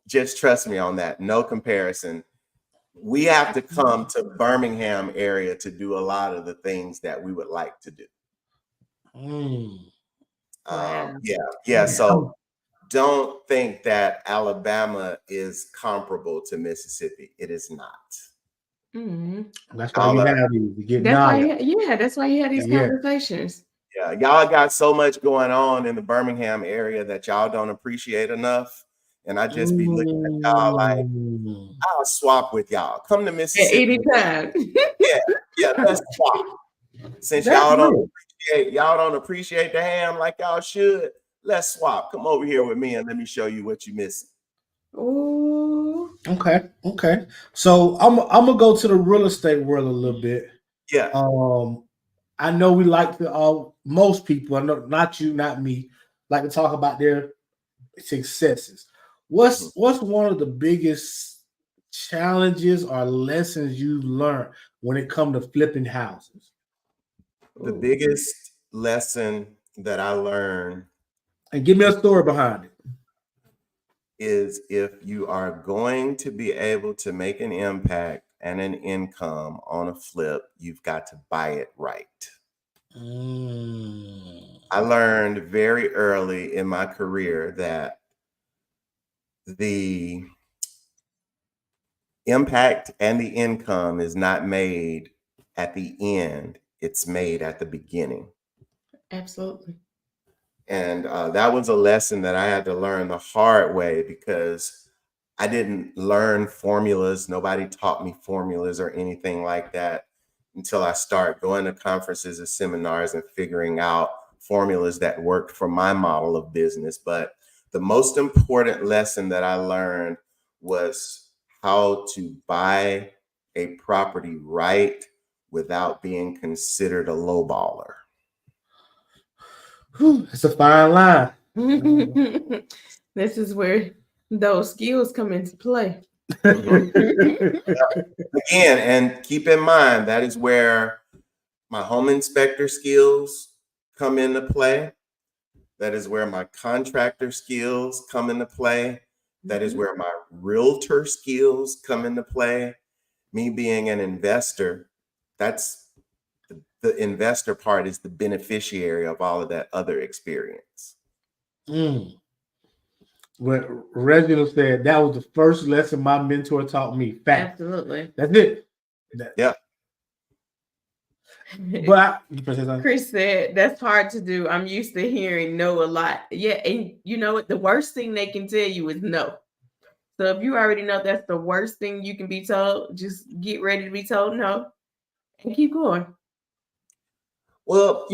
just trust me on that. No comparison. We have to come to Birmingham area to do a lot of the things that we would like to do. Yeah. So don't think that Alabama is comparable to Mississippi. It is not. That's why you have these. You get knowledge. That's why you had these conversations. Yeah, y'all got so much going on in the Birmingham area that y'all don't appreciate enough. And I just be looking at y'all like, I'll swap with y'all. Come to Mississippi. Anytime. Yeah, let's swap. Since y'all don't appreciate the ham like y'all should, let's swap. Come over here with me and let me show you what you're missing. Ooh. Okay. So I'm gonna go to the real estate world a little bit. Yeah. I know we like to most people, I know not you, not me, like to talk about their successes. What's one of the biggest challenges or lessons you learned when it comes to flipping houses? The biggest lesson that I learned, and give me a story behind it, is if you are going to be able to make an impact and an income on a flip, you've got to buy it right. I learned very early in my career that the impact and the income is not made at the end, it's made at the beginning. Absolutely. And that was a lesson that I had to learn the hard way because I didn't learn formulas. Nobody taught me formulas or anything like that until I started going to conferences and seminars and figuring out formulas that worked for my model of business. But the most important lesson that I learned was how to buy a property right without being considered a lowballer. It's a fine line. This is where those skills come into play. Again, and keep in mind, that is where my home inspector skills come into play. That is where my contractor skills come into play. That is where my realtor skills come into play. Me being an investor, that's the investor part is the beneficiary of all of that other experience. What Reginald said, that was the first lesson my mentor taught me. Fact. Absolutely. That's it. Yeah. But Chris said that's hard to do. I'm used to hearing no a lot. Yeah, and you know what? The worst thing they can tell you is no. So if you already know that's the worst thing you can be told, just get ready to be told no and keep going. Well,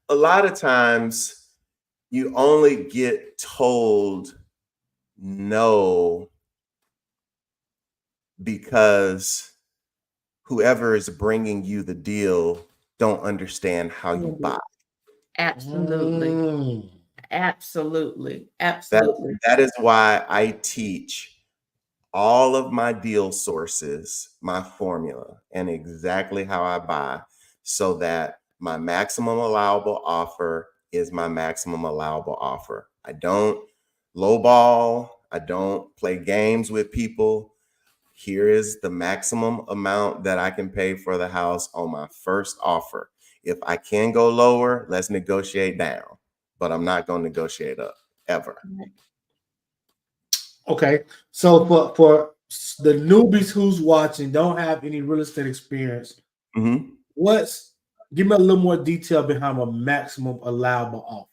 a lot of times you only get told no because whoever is bringing you the deal don't understand how you buy. Absolutely. Absolutely. That, Absolutely. that is why I teach all of my deal sources, my formula, and exactly how I buy, so that my maximum allowable offer is my maximum allowable offer. I don't lowball. I don't play games with people. Here is the maximum amount that I can pay for the house on my first offer. If I can go lower, let's negotiate down, but I'm not going to negotiate up ever. Okay, so for the newbies who's watching, don't have any real estate experience, Mhm. give me a little more detail behind a maximum allowable offer.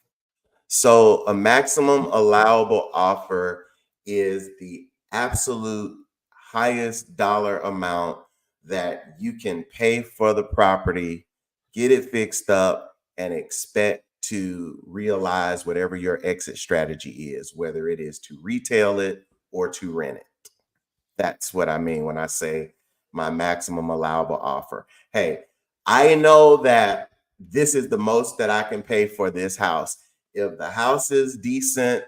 So a maximum allowable offer is the absolute highest dollar amount that you can pay for the property, get it fixed up, and expect to realize whatever your exit strategy is, whether it is to retail it or to rent it. That's what I mean when I say my maximum allowable offer. Hey, I know that this is the most that I can pay for this house. If the house is decent,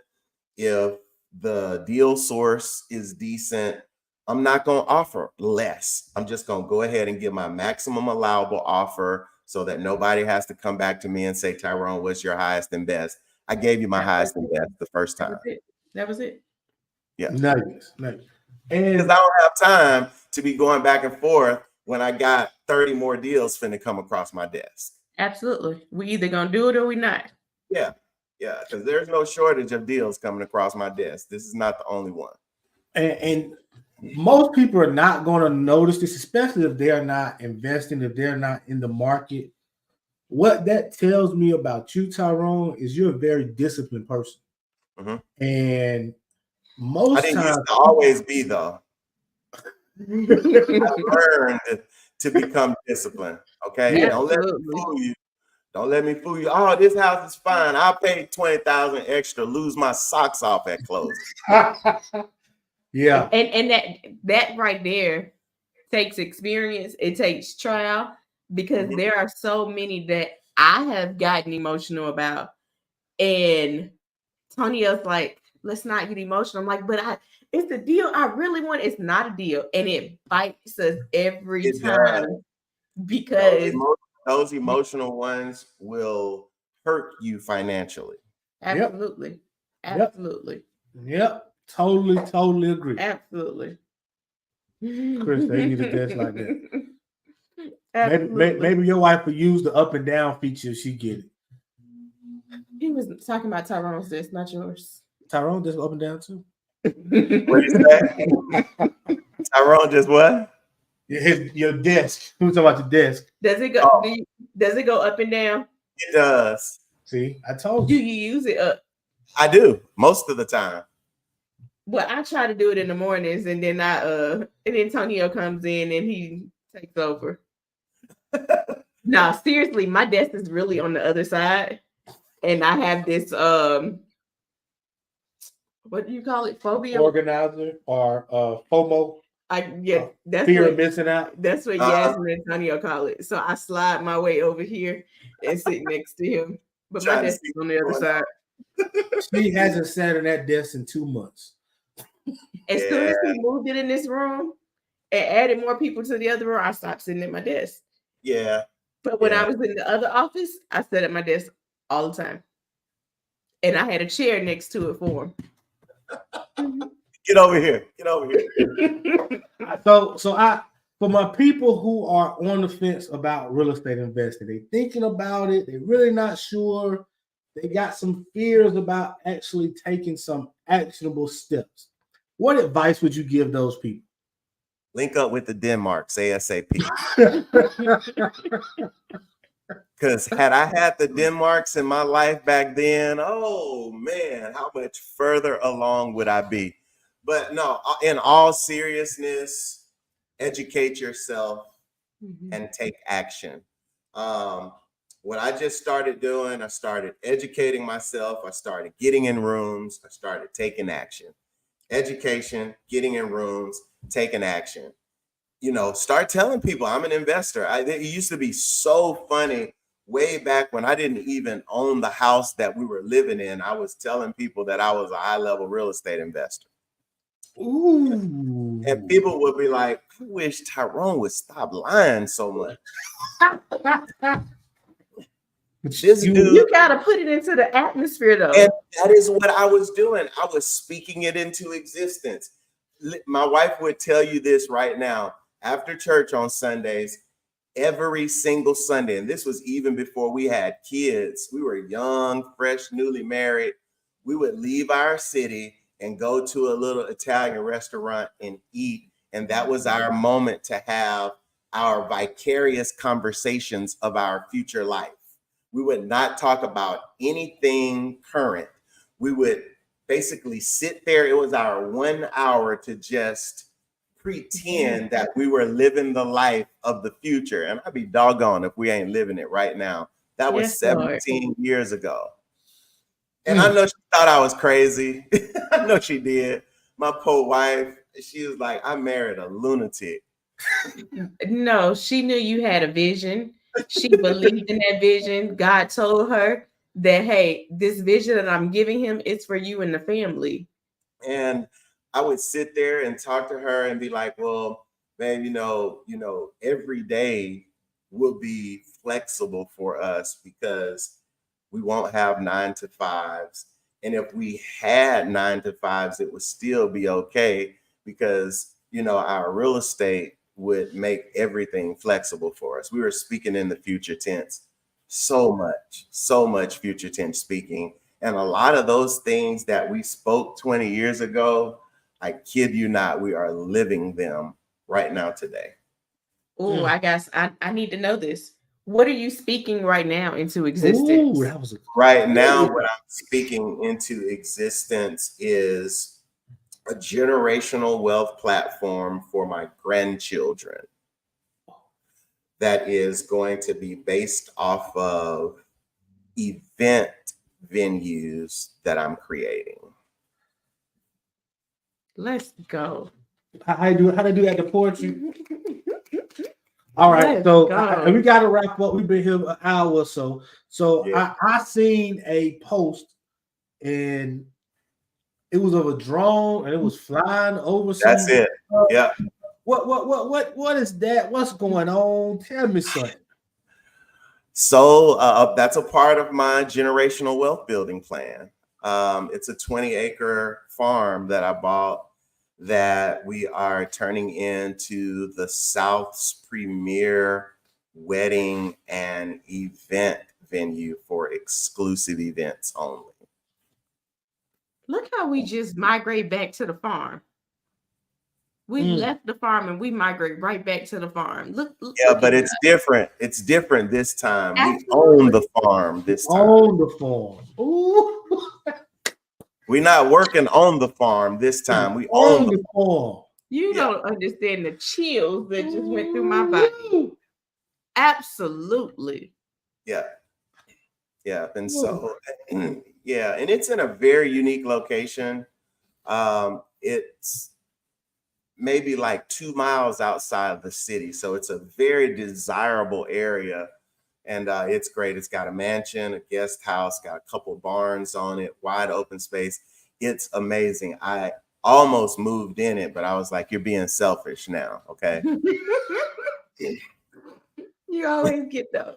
if the deal source is decent, I'm not going to offer less. I'm just going to go ahead and give my maximum allowable offer so that nobody has to come back to me and say, Tyrone, what's your highest and best? I gave you my highest and best the first time. That was it. Yeah. Nice. Because I don't have time to be going back and forth when I got 30 more deals finna come across my desk. Absolutely. We either gonna do it or we not. Yeah, because there's no shortage of deals coming across my desk. This is not the only one. And most people are not going to notice this, especially if they're not investing, if they're not in the market. What that tells me about you, Tyrone, is you're a very disciplined person. Mm-hmm. And I most didn't times, used to always be, though. I learned to become disciplined. Okay, Yeah, don't let me fool you. Don't let me fool you. Oh, this house is fine. I'll pay $20,000 extra, lose my socks off at closing. Yeah. And that right there takes experience. It takes trial, because there are so many that I have gotten emotional about. And Tonio's like, let's not get emotional. I'm like, but it's the deal I really want. It's not a deal. And it bites us every time because those emotional ones will hurt you financially. Absolutely. Absolutely. Yep. Totally agree. Absolutely. Chris, they need a desk like that. Maybe your wife would use the up and down feature if she get it. He was talking about Tyrone's desk, not yours. Tyrone just up and down too. What is that? Tyrone just what? Your desk. Who's talking about the desk? Does it go? Does it go up and down? It does. See, I told you. Do you use it up? I do most of the time. Well, I try to do it in the mornings, and then and then Tonio comes in and he takes over. No, seriously, my desk is really on the other side, and I have this what do you call it? Phobia organizer or FOMO. That's fear of missing out. That's what Yasmin and Antonio call it. So I slide my way over here and sit next to him, but my desk is on the other side. She hasn't sat on that desk in 2 months. As soon as we moved it in this room and added more people to the other room, I stopped sitting at my desk. Yeah. But when I was in the other office, I sat at my desk all the time. And I had a chair next to it for him. Get over here. So for my people who are on the fence about real estate investing, they thinking about it, they're really not sure. They got some fears about actually taking some actionable steps. What advice would you give those people? Link up with the Denmarks ASAP. Because had I had the Denmarks in my life back then, oh man, how much further along would I be? But no, in all seriousness, educate yourself and take action. What I just started doing, I started educating myself. I started getting in rooms. I started taking action. Education, getting in rooms, taking action. Start telling people I'm an investor. It used to be so funny way back when I didn't even own the house that we were living in. I was telling people that I was a high-level real estate investor. Ooh. And people would be like, I wish Tyrone would stop lying so much. You gotta put it into the atmosphere, though. And that is what I was doing. I was speaking it into existence. My wife would tell you this right now. After church on Sundays, every single Sunday, and this was even before we had kids, we were young, fresh, newly married. We would leave our city and go to a little Italian restaurant and eat. And that was our moment to have our vicarious conversations of our future life. We would not talk about anything current. We would basically sit there. It was our 1 hour to just pretend that we were living the life of the future. And I'd be doggone if we ain't living it right now. That was 17 years ago. And I know she thought I was crazy. I know she did. My poor wife, she was like, I married a lunatic. No, she knew you had a vision. She believed in that vision. God told her that, hey, this vision that I'm giving him is for you and the family. And I would sit there and talk to her and be like, well, man, every day will be flexible for us because we won't have 9 to 5s. And if we had 9 to 5s, it would still be okay because, our real estate would make everything flexible for us. We were speaking in the future tense, so much future tense speaking. And a lot of those things that we spoke 20 years ago, I kid you not, we are living them right now today. Oh, I guess I need to know this. What are you speaking right now into existence? Ooh, right now, what I'm speaking into existence is a generational wealth platform for my grandchildren that is going to be based off of event venues that I'm creating. Let's go. How they do that? The poetry. All right, so we got to wrap up. We've been here an hour or so. So yeah. I seen a post and it was of a drone and it was flying over. That's it. Yeah. What is that? What's going on? Tell me something. So that's a part of my generational wealth building plan. It's a 20-acre farm that I bought that we are turning into the South's premier wedding and event venue for exclusive events only. Look how we just migrate back to the farm. We left the farm and we migrate right back to the farm. Look but it's different. It's different this time. Absolutely. We own the farm this time. Own the farm. Ooh. We're not working on the farm this time. We own the farm. You don't understand the chills that just went through my body. Absolutely. Yeah. Yeah. And so, and it's in a very unique location. It's maybe like 2 miles outside of the city. So it's a very desirable area. And it's great. It's got a mansion, a guest house, got a couple barns on it, wide open space. It's amazing. I almost moved in it, but I was like, you're being selfish now. Okay. You always get those.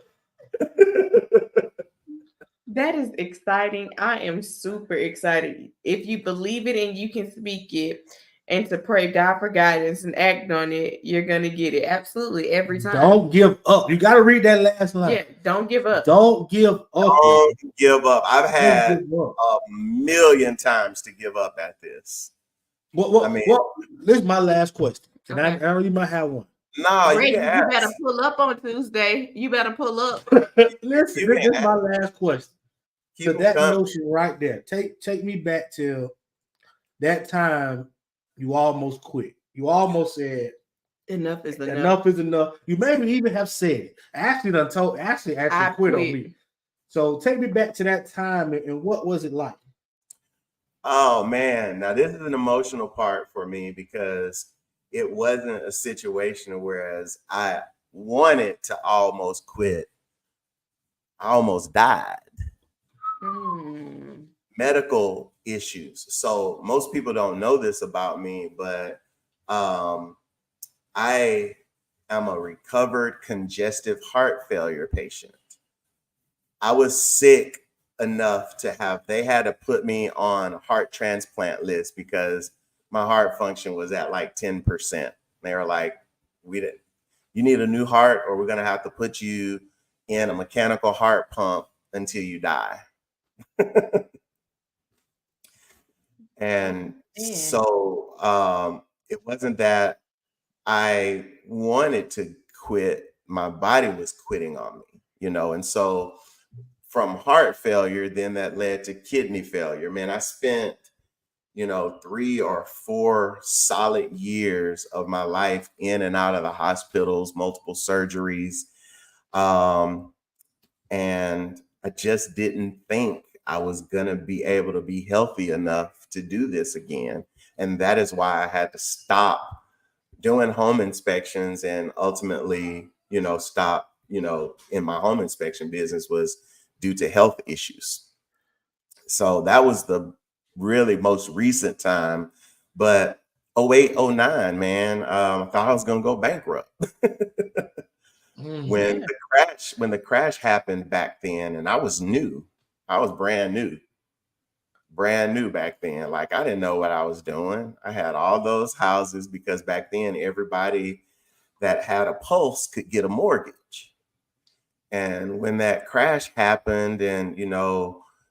That is exciting. I am super excited. If you believe it and you can speak it and to pray God for guidance and act on it, you're going to get it. Absolutely. Every time. Don't give up. You got to read that last line. Yeah. Don't give up. Don't give up. Don't give up. I've had a million times to give up at this. Well, this is my last question. And I already might have one. No, you better pull up on Tuesday. You better pull up. Listen, this is my last question. So that notion right there. Take me back to that time You almost quit. You almost said enough is enough. enough is enough. You maybe even have said it. Ashley I quit on me. So take me back to that time and what was it like? Oh man, now this is an emotional part for me because it wasn't a situation whereas I wanted to almost quit. I almost died. Mm. Medical issues. So most people don't know this about me, but I am a recovered congestive heart failure patient. I was sick enough to they had to put me on a heart transplant list because my heart function was at like 10%. They were like, you need a new heart or we're going to have to put you in a mechanical heart pump until you die. And so it wasn't that I wanted to quit. My body was quitting on me, and so from heart failure, then that led to kidney failure. Man, I spent, 3 or 4 solid years of my life in and out of the hospitals, multiple surgeries. And I just didn't think I was going to be able to be healthy enough to do this again. And that is why I had to stop doing home inspections and ultimately, stop, in my home inspection business was due to health issues. So that was the really most recent time. But 08, 09, man, I thought I was going to go bankrupt. When the crash happened back then, and I was brand new back then. Like I didn't know what I was doing. I had all those houses because back then everybody that had a pulse could get a mortgage. And when that crash happened and,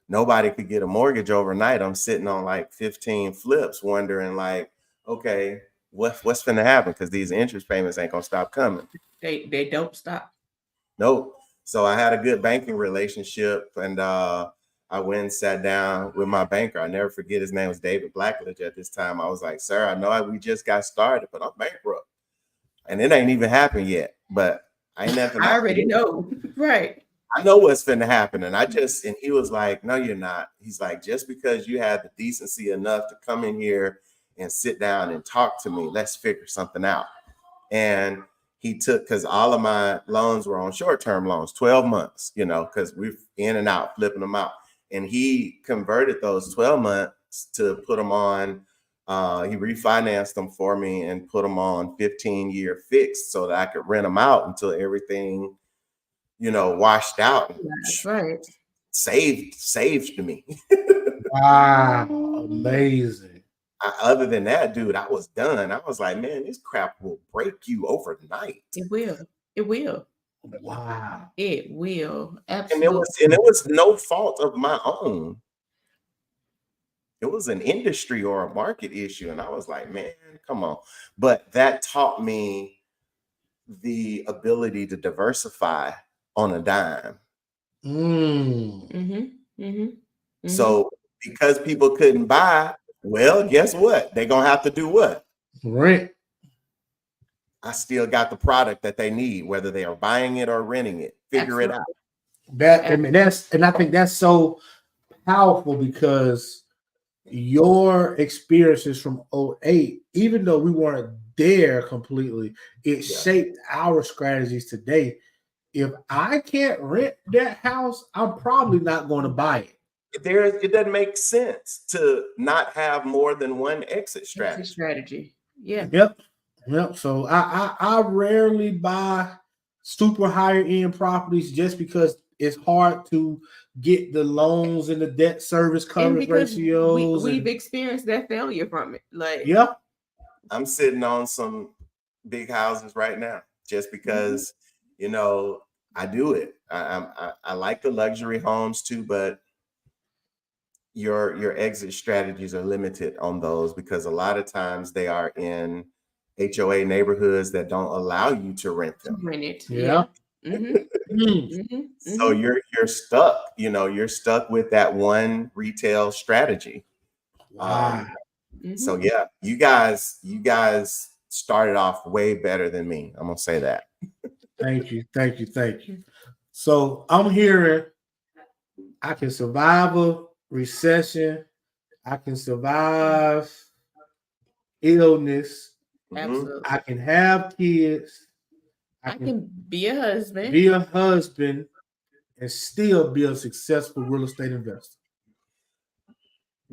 nobody could get a mortgage overnight, I'm sitting on like 15 flips wondering like, okay, what's going to happen? Because these interest payments ain't going to stop coming. They don't stop. Nope. So I had a good banking relationship and I went and sat down with my banker. I never forget, his name was David Blackledge at this time. I was like, sir, I know we just got started, but I'm bankrupt. And it ain't even happened yet. But I ain't nothing. I already know. Right. I know what's finna happen. And he was like, no, you're not. He's like, just because you had the decency enough to come in here and sit down and talk to me, let's figure something out. And he took, because all of my loans were on short-term loans, 12 months, because we're in and out, flipping them out. And he converted those 12 months to put them on, he refinanced them for me and put them on 15-year fixed so that I could rent them out until everything, washed out. That's right. Saved me. Wow, amazing. Other than that, dude, I was done. I was like, man, this crap will break you overnight. It will. It will. Wow. It will. Absolutely. And it was no fault of my own. It was an industry or a market issue. And I was like, man, come on. But that taught me the ability to diversify on a dime. So because people couldn't buy, well, guess what? They're going to have to do what? Rent. I still got the product that they need, whether they are buying it or renting it. Figure it out. I think that's so powerful because your experiences from 08, even though we weren't there completely, it shaped our strategies today. If I can't rent that house, I'm probably not going to buy it. It doesn't make sense to not have more than one exit strategy. Yeah. Yep. So I rarely buy super higher end properties just because it's hard to get the loans and the debt service coverage ratios. We've experienced that failure from it. Like, I'm sitting on some big houses right now just because, I do it. I like the luxury homes too, but your exit strategies are limited on those because a lot of times they are in HOA neighborhoods that don't allow you to rent them. Rent it. So you're stuck. You're stuck with that one retail strategy. Wow. So yeah, you guys started off way better than me. I'm gonna say that. Thank you. So I'm hearing I can survive a recession. I can survive illness. Absolutely. I can have kids. I can be a husband. And still be a successful real estate investor.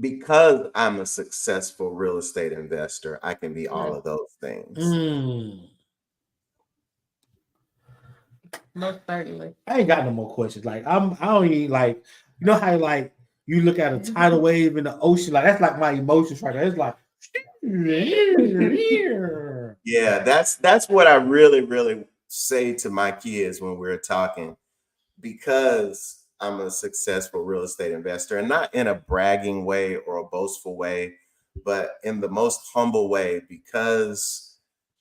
Because I'm a successful real estate investor, I can be all of those things. Most certainly. I ain't got no more questions. Like I don't even like, you know how like you look at a tidal wave in the ocean, like that's like my emotions right there. It's like yeah, that's what I really say to my kids when we're talking, because I'm a successful real estate investor, and not in a bragging way or a boastful way, but in the most humble way. Because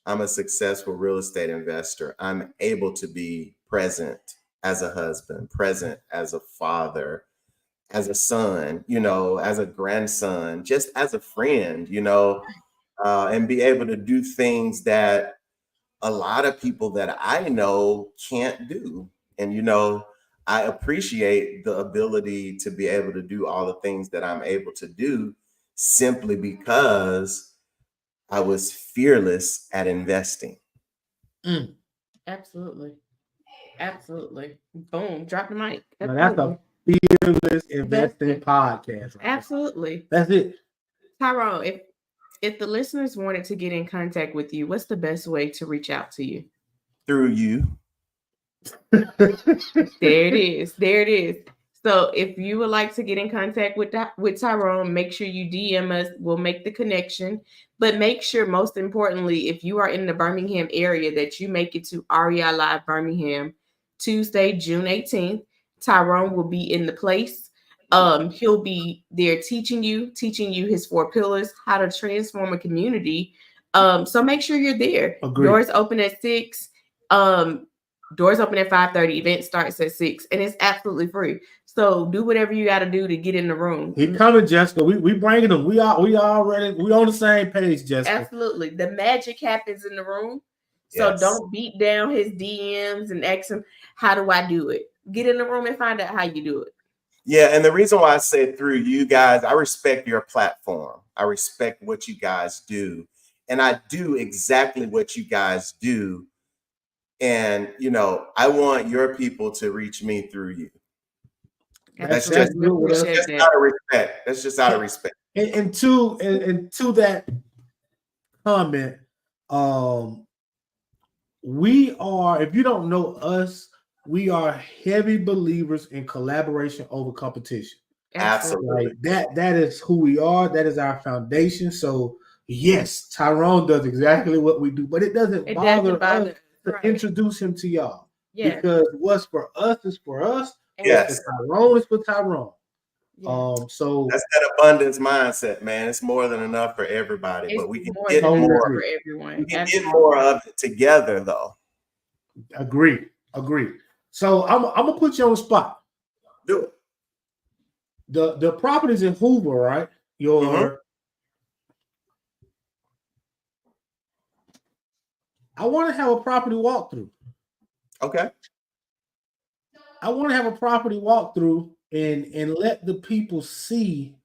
I'm a successful real estate investor, I'm able to be present as a husband, present as a father, as a son, as a grandson, just as a friend, and be able to do things that a lot of people that I know can't do. And, I appreciate the ability to be able to do all the things that I'm able to do simply because I was fearless at investing. Absolutely. Boom. Drop the mic. Now that's a fearless investing podcast. Right? Absolutely. That's it. Tyrone, if the listeners wanted to get in contact with you, what's the best way to reach out to you? Through you. There it is. So if you would like to get in contact with Tyrone, make sure you DM us. We'll make the connection. But make sure, most importantly, if you are in the Birmingham area, that you make it to REI Live Birmingham Tuesday, June 18th. Tyrone will be in the place. He'll be there teaching you his 4 pillars, how to transform a community. So make sure you're there. Agreed. Doors open at 6. Doors open at 5:30. Event starts at 6, and it's absolutely free. So do whatever you got to do to get in the room. He coming, Jessica. We bringing him. We already on the same page, Jessica. Absolutely, the magic happens in the room. So don't beat down his DMs and ask him, "How do I do it?" Get in the room and find out how you do it. Yeah, and the reason why I said through you guys, I respect your platform. I respect what you guys do, and I do exactly what you guys do. And, I want your people to reach me through you. That's just out of respect. That's just out of respect. And to that comment, we are, if you don't know us, we are heavy believers in collaboration over competition. Absolutely. Like that is who we are. That is our foundation. So yes, Tyrone does exactly what we do, but it doesn't bother us to introduce him to y'all. Yeah. Because what's for us is for us. Yes. What's for Tyrone is for Tyrone. Yeah. So that's that abundance mindset, man. It's more than enough for everybody, but we can get more for everyone. We can get more of it together, though. Agreed. So I'm gonna put you on the spot. Do it. The property's in Hoover, right? I want to have a property walkthrough. Okay. I want to have a property walkthrough and let the people see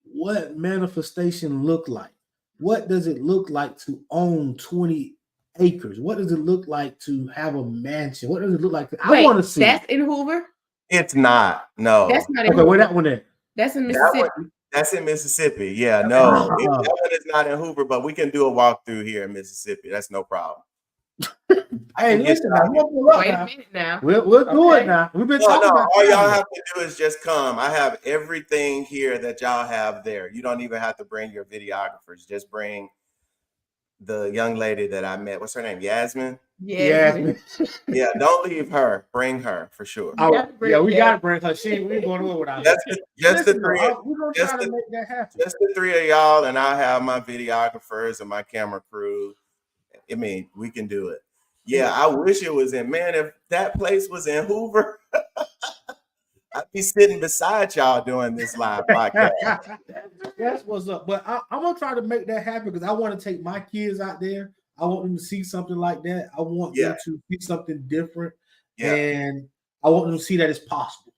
what manifestation look like. What does it look like to own 20 acres? What does it look like to have a mansion? What does it look like? I want to see. That's in Hoover? It's not. No. That's not in Hoover. Where that one at? That's in Mississippi. That's in Mississippi. Yeah, no. That one is not in Hoover, but we can do a walkthrough here in Mississippi. That's no problem. Hey, listen, wait a minute now. We'll do it now. We've been talking about all y'all have to do is just come. I have everything here that y'all have there. You don't even have to bring your videographers. Just bring the young lady that I met. What's her name? Yasmin? Yasmin. Yeah, don't leave her. Bring her for sure. We gotta bring her. We're going to without her. Just the three of y'all, and I'll have my videographers and my camera crew. I mean, we can do it. Yeah, I wish it was in, man, if that place was in Hoover, I'd be sitting beside y'all doing this live podcast. That's what's up. But I'm gonna try to make that happen because I want to take my kids out there. I want them to see something like that. I want them to see something different, and I want them to see that it's possible.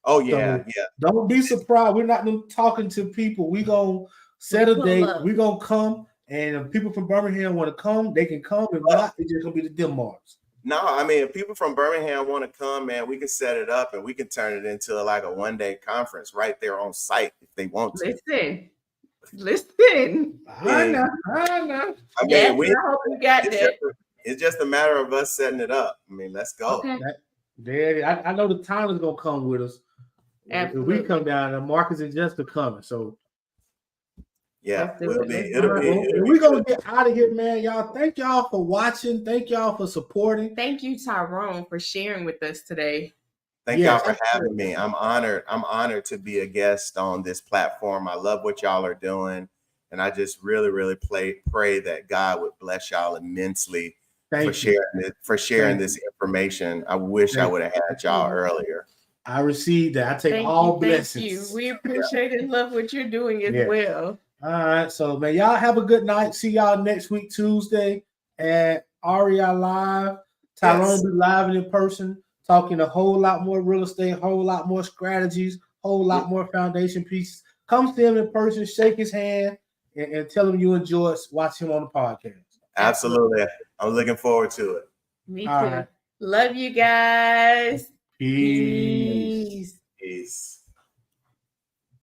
Oh yeah, so don't be surprised. We're not talking to people. We gonna set a date. We're gonna come, and if people from Birmingham want to come, they can come. If not, it's just gonna be the Denmarks. No, I mean, if people from Birmingham want to come, man, we can set it up and we can turn it into like a one-day conference right there on site if they want to. Listen. I know. I mean, I hope we got that. It's just a matter of us setting it up. I mean, let's go. Okay. I know the time is gonna come with us. Absolutely. If we come down, and Marcus and Jessica coming. So it'll be we're gonna get out of here, man. Y'all, thank y'all for watching. Thank y'all for supporting. Thank you, Tyrone, for sharing with us today. Thank y'all for having me. I'm honored to be a guest on this platform. I love what y'all are doing, and I just really pray that God would bless y'all immensely for sharing this information. I wish I would have had y'all earlier. I received that. I take all blessings. Thank you. We appreciate and love what you're doing as well. All right, so man, y'all have a good night. See y'all next week Tuesday at REI Live. Tyrone be live and in person, talking a whole lot more real estate, a whole lot more strategies, whole lot more foundation pieces. Come see him in person, shake his hand, and tell him you enjoy watching him on the podcast. Absolutely. I'm looking forward to it. Me too. All right. Love you guys. Peace. Peace.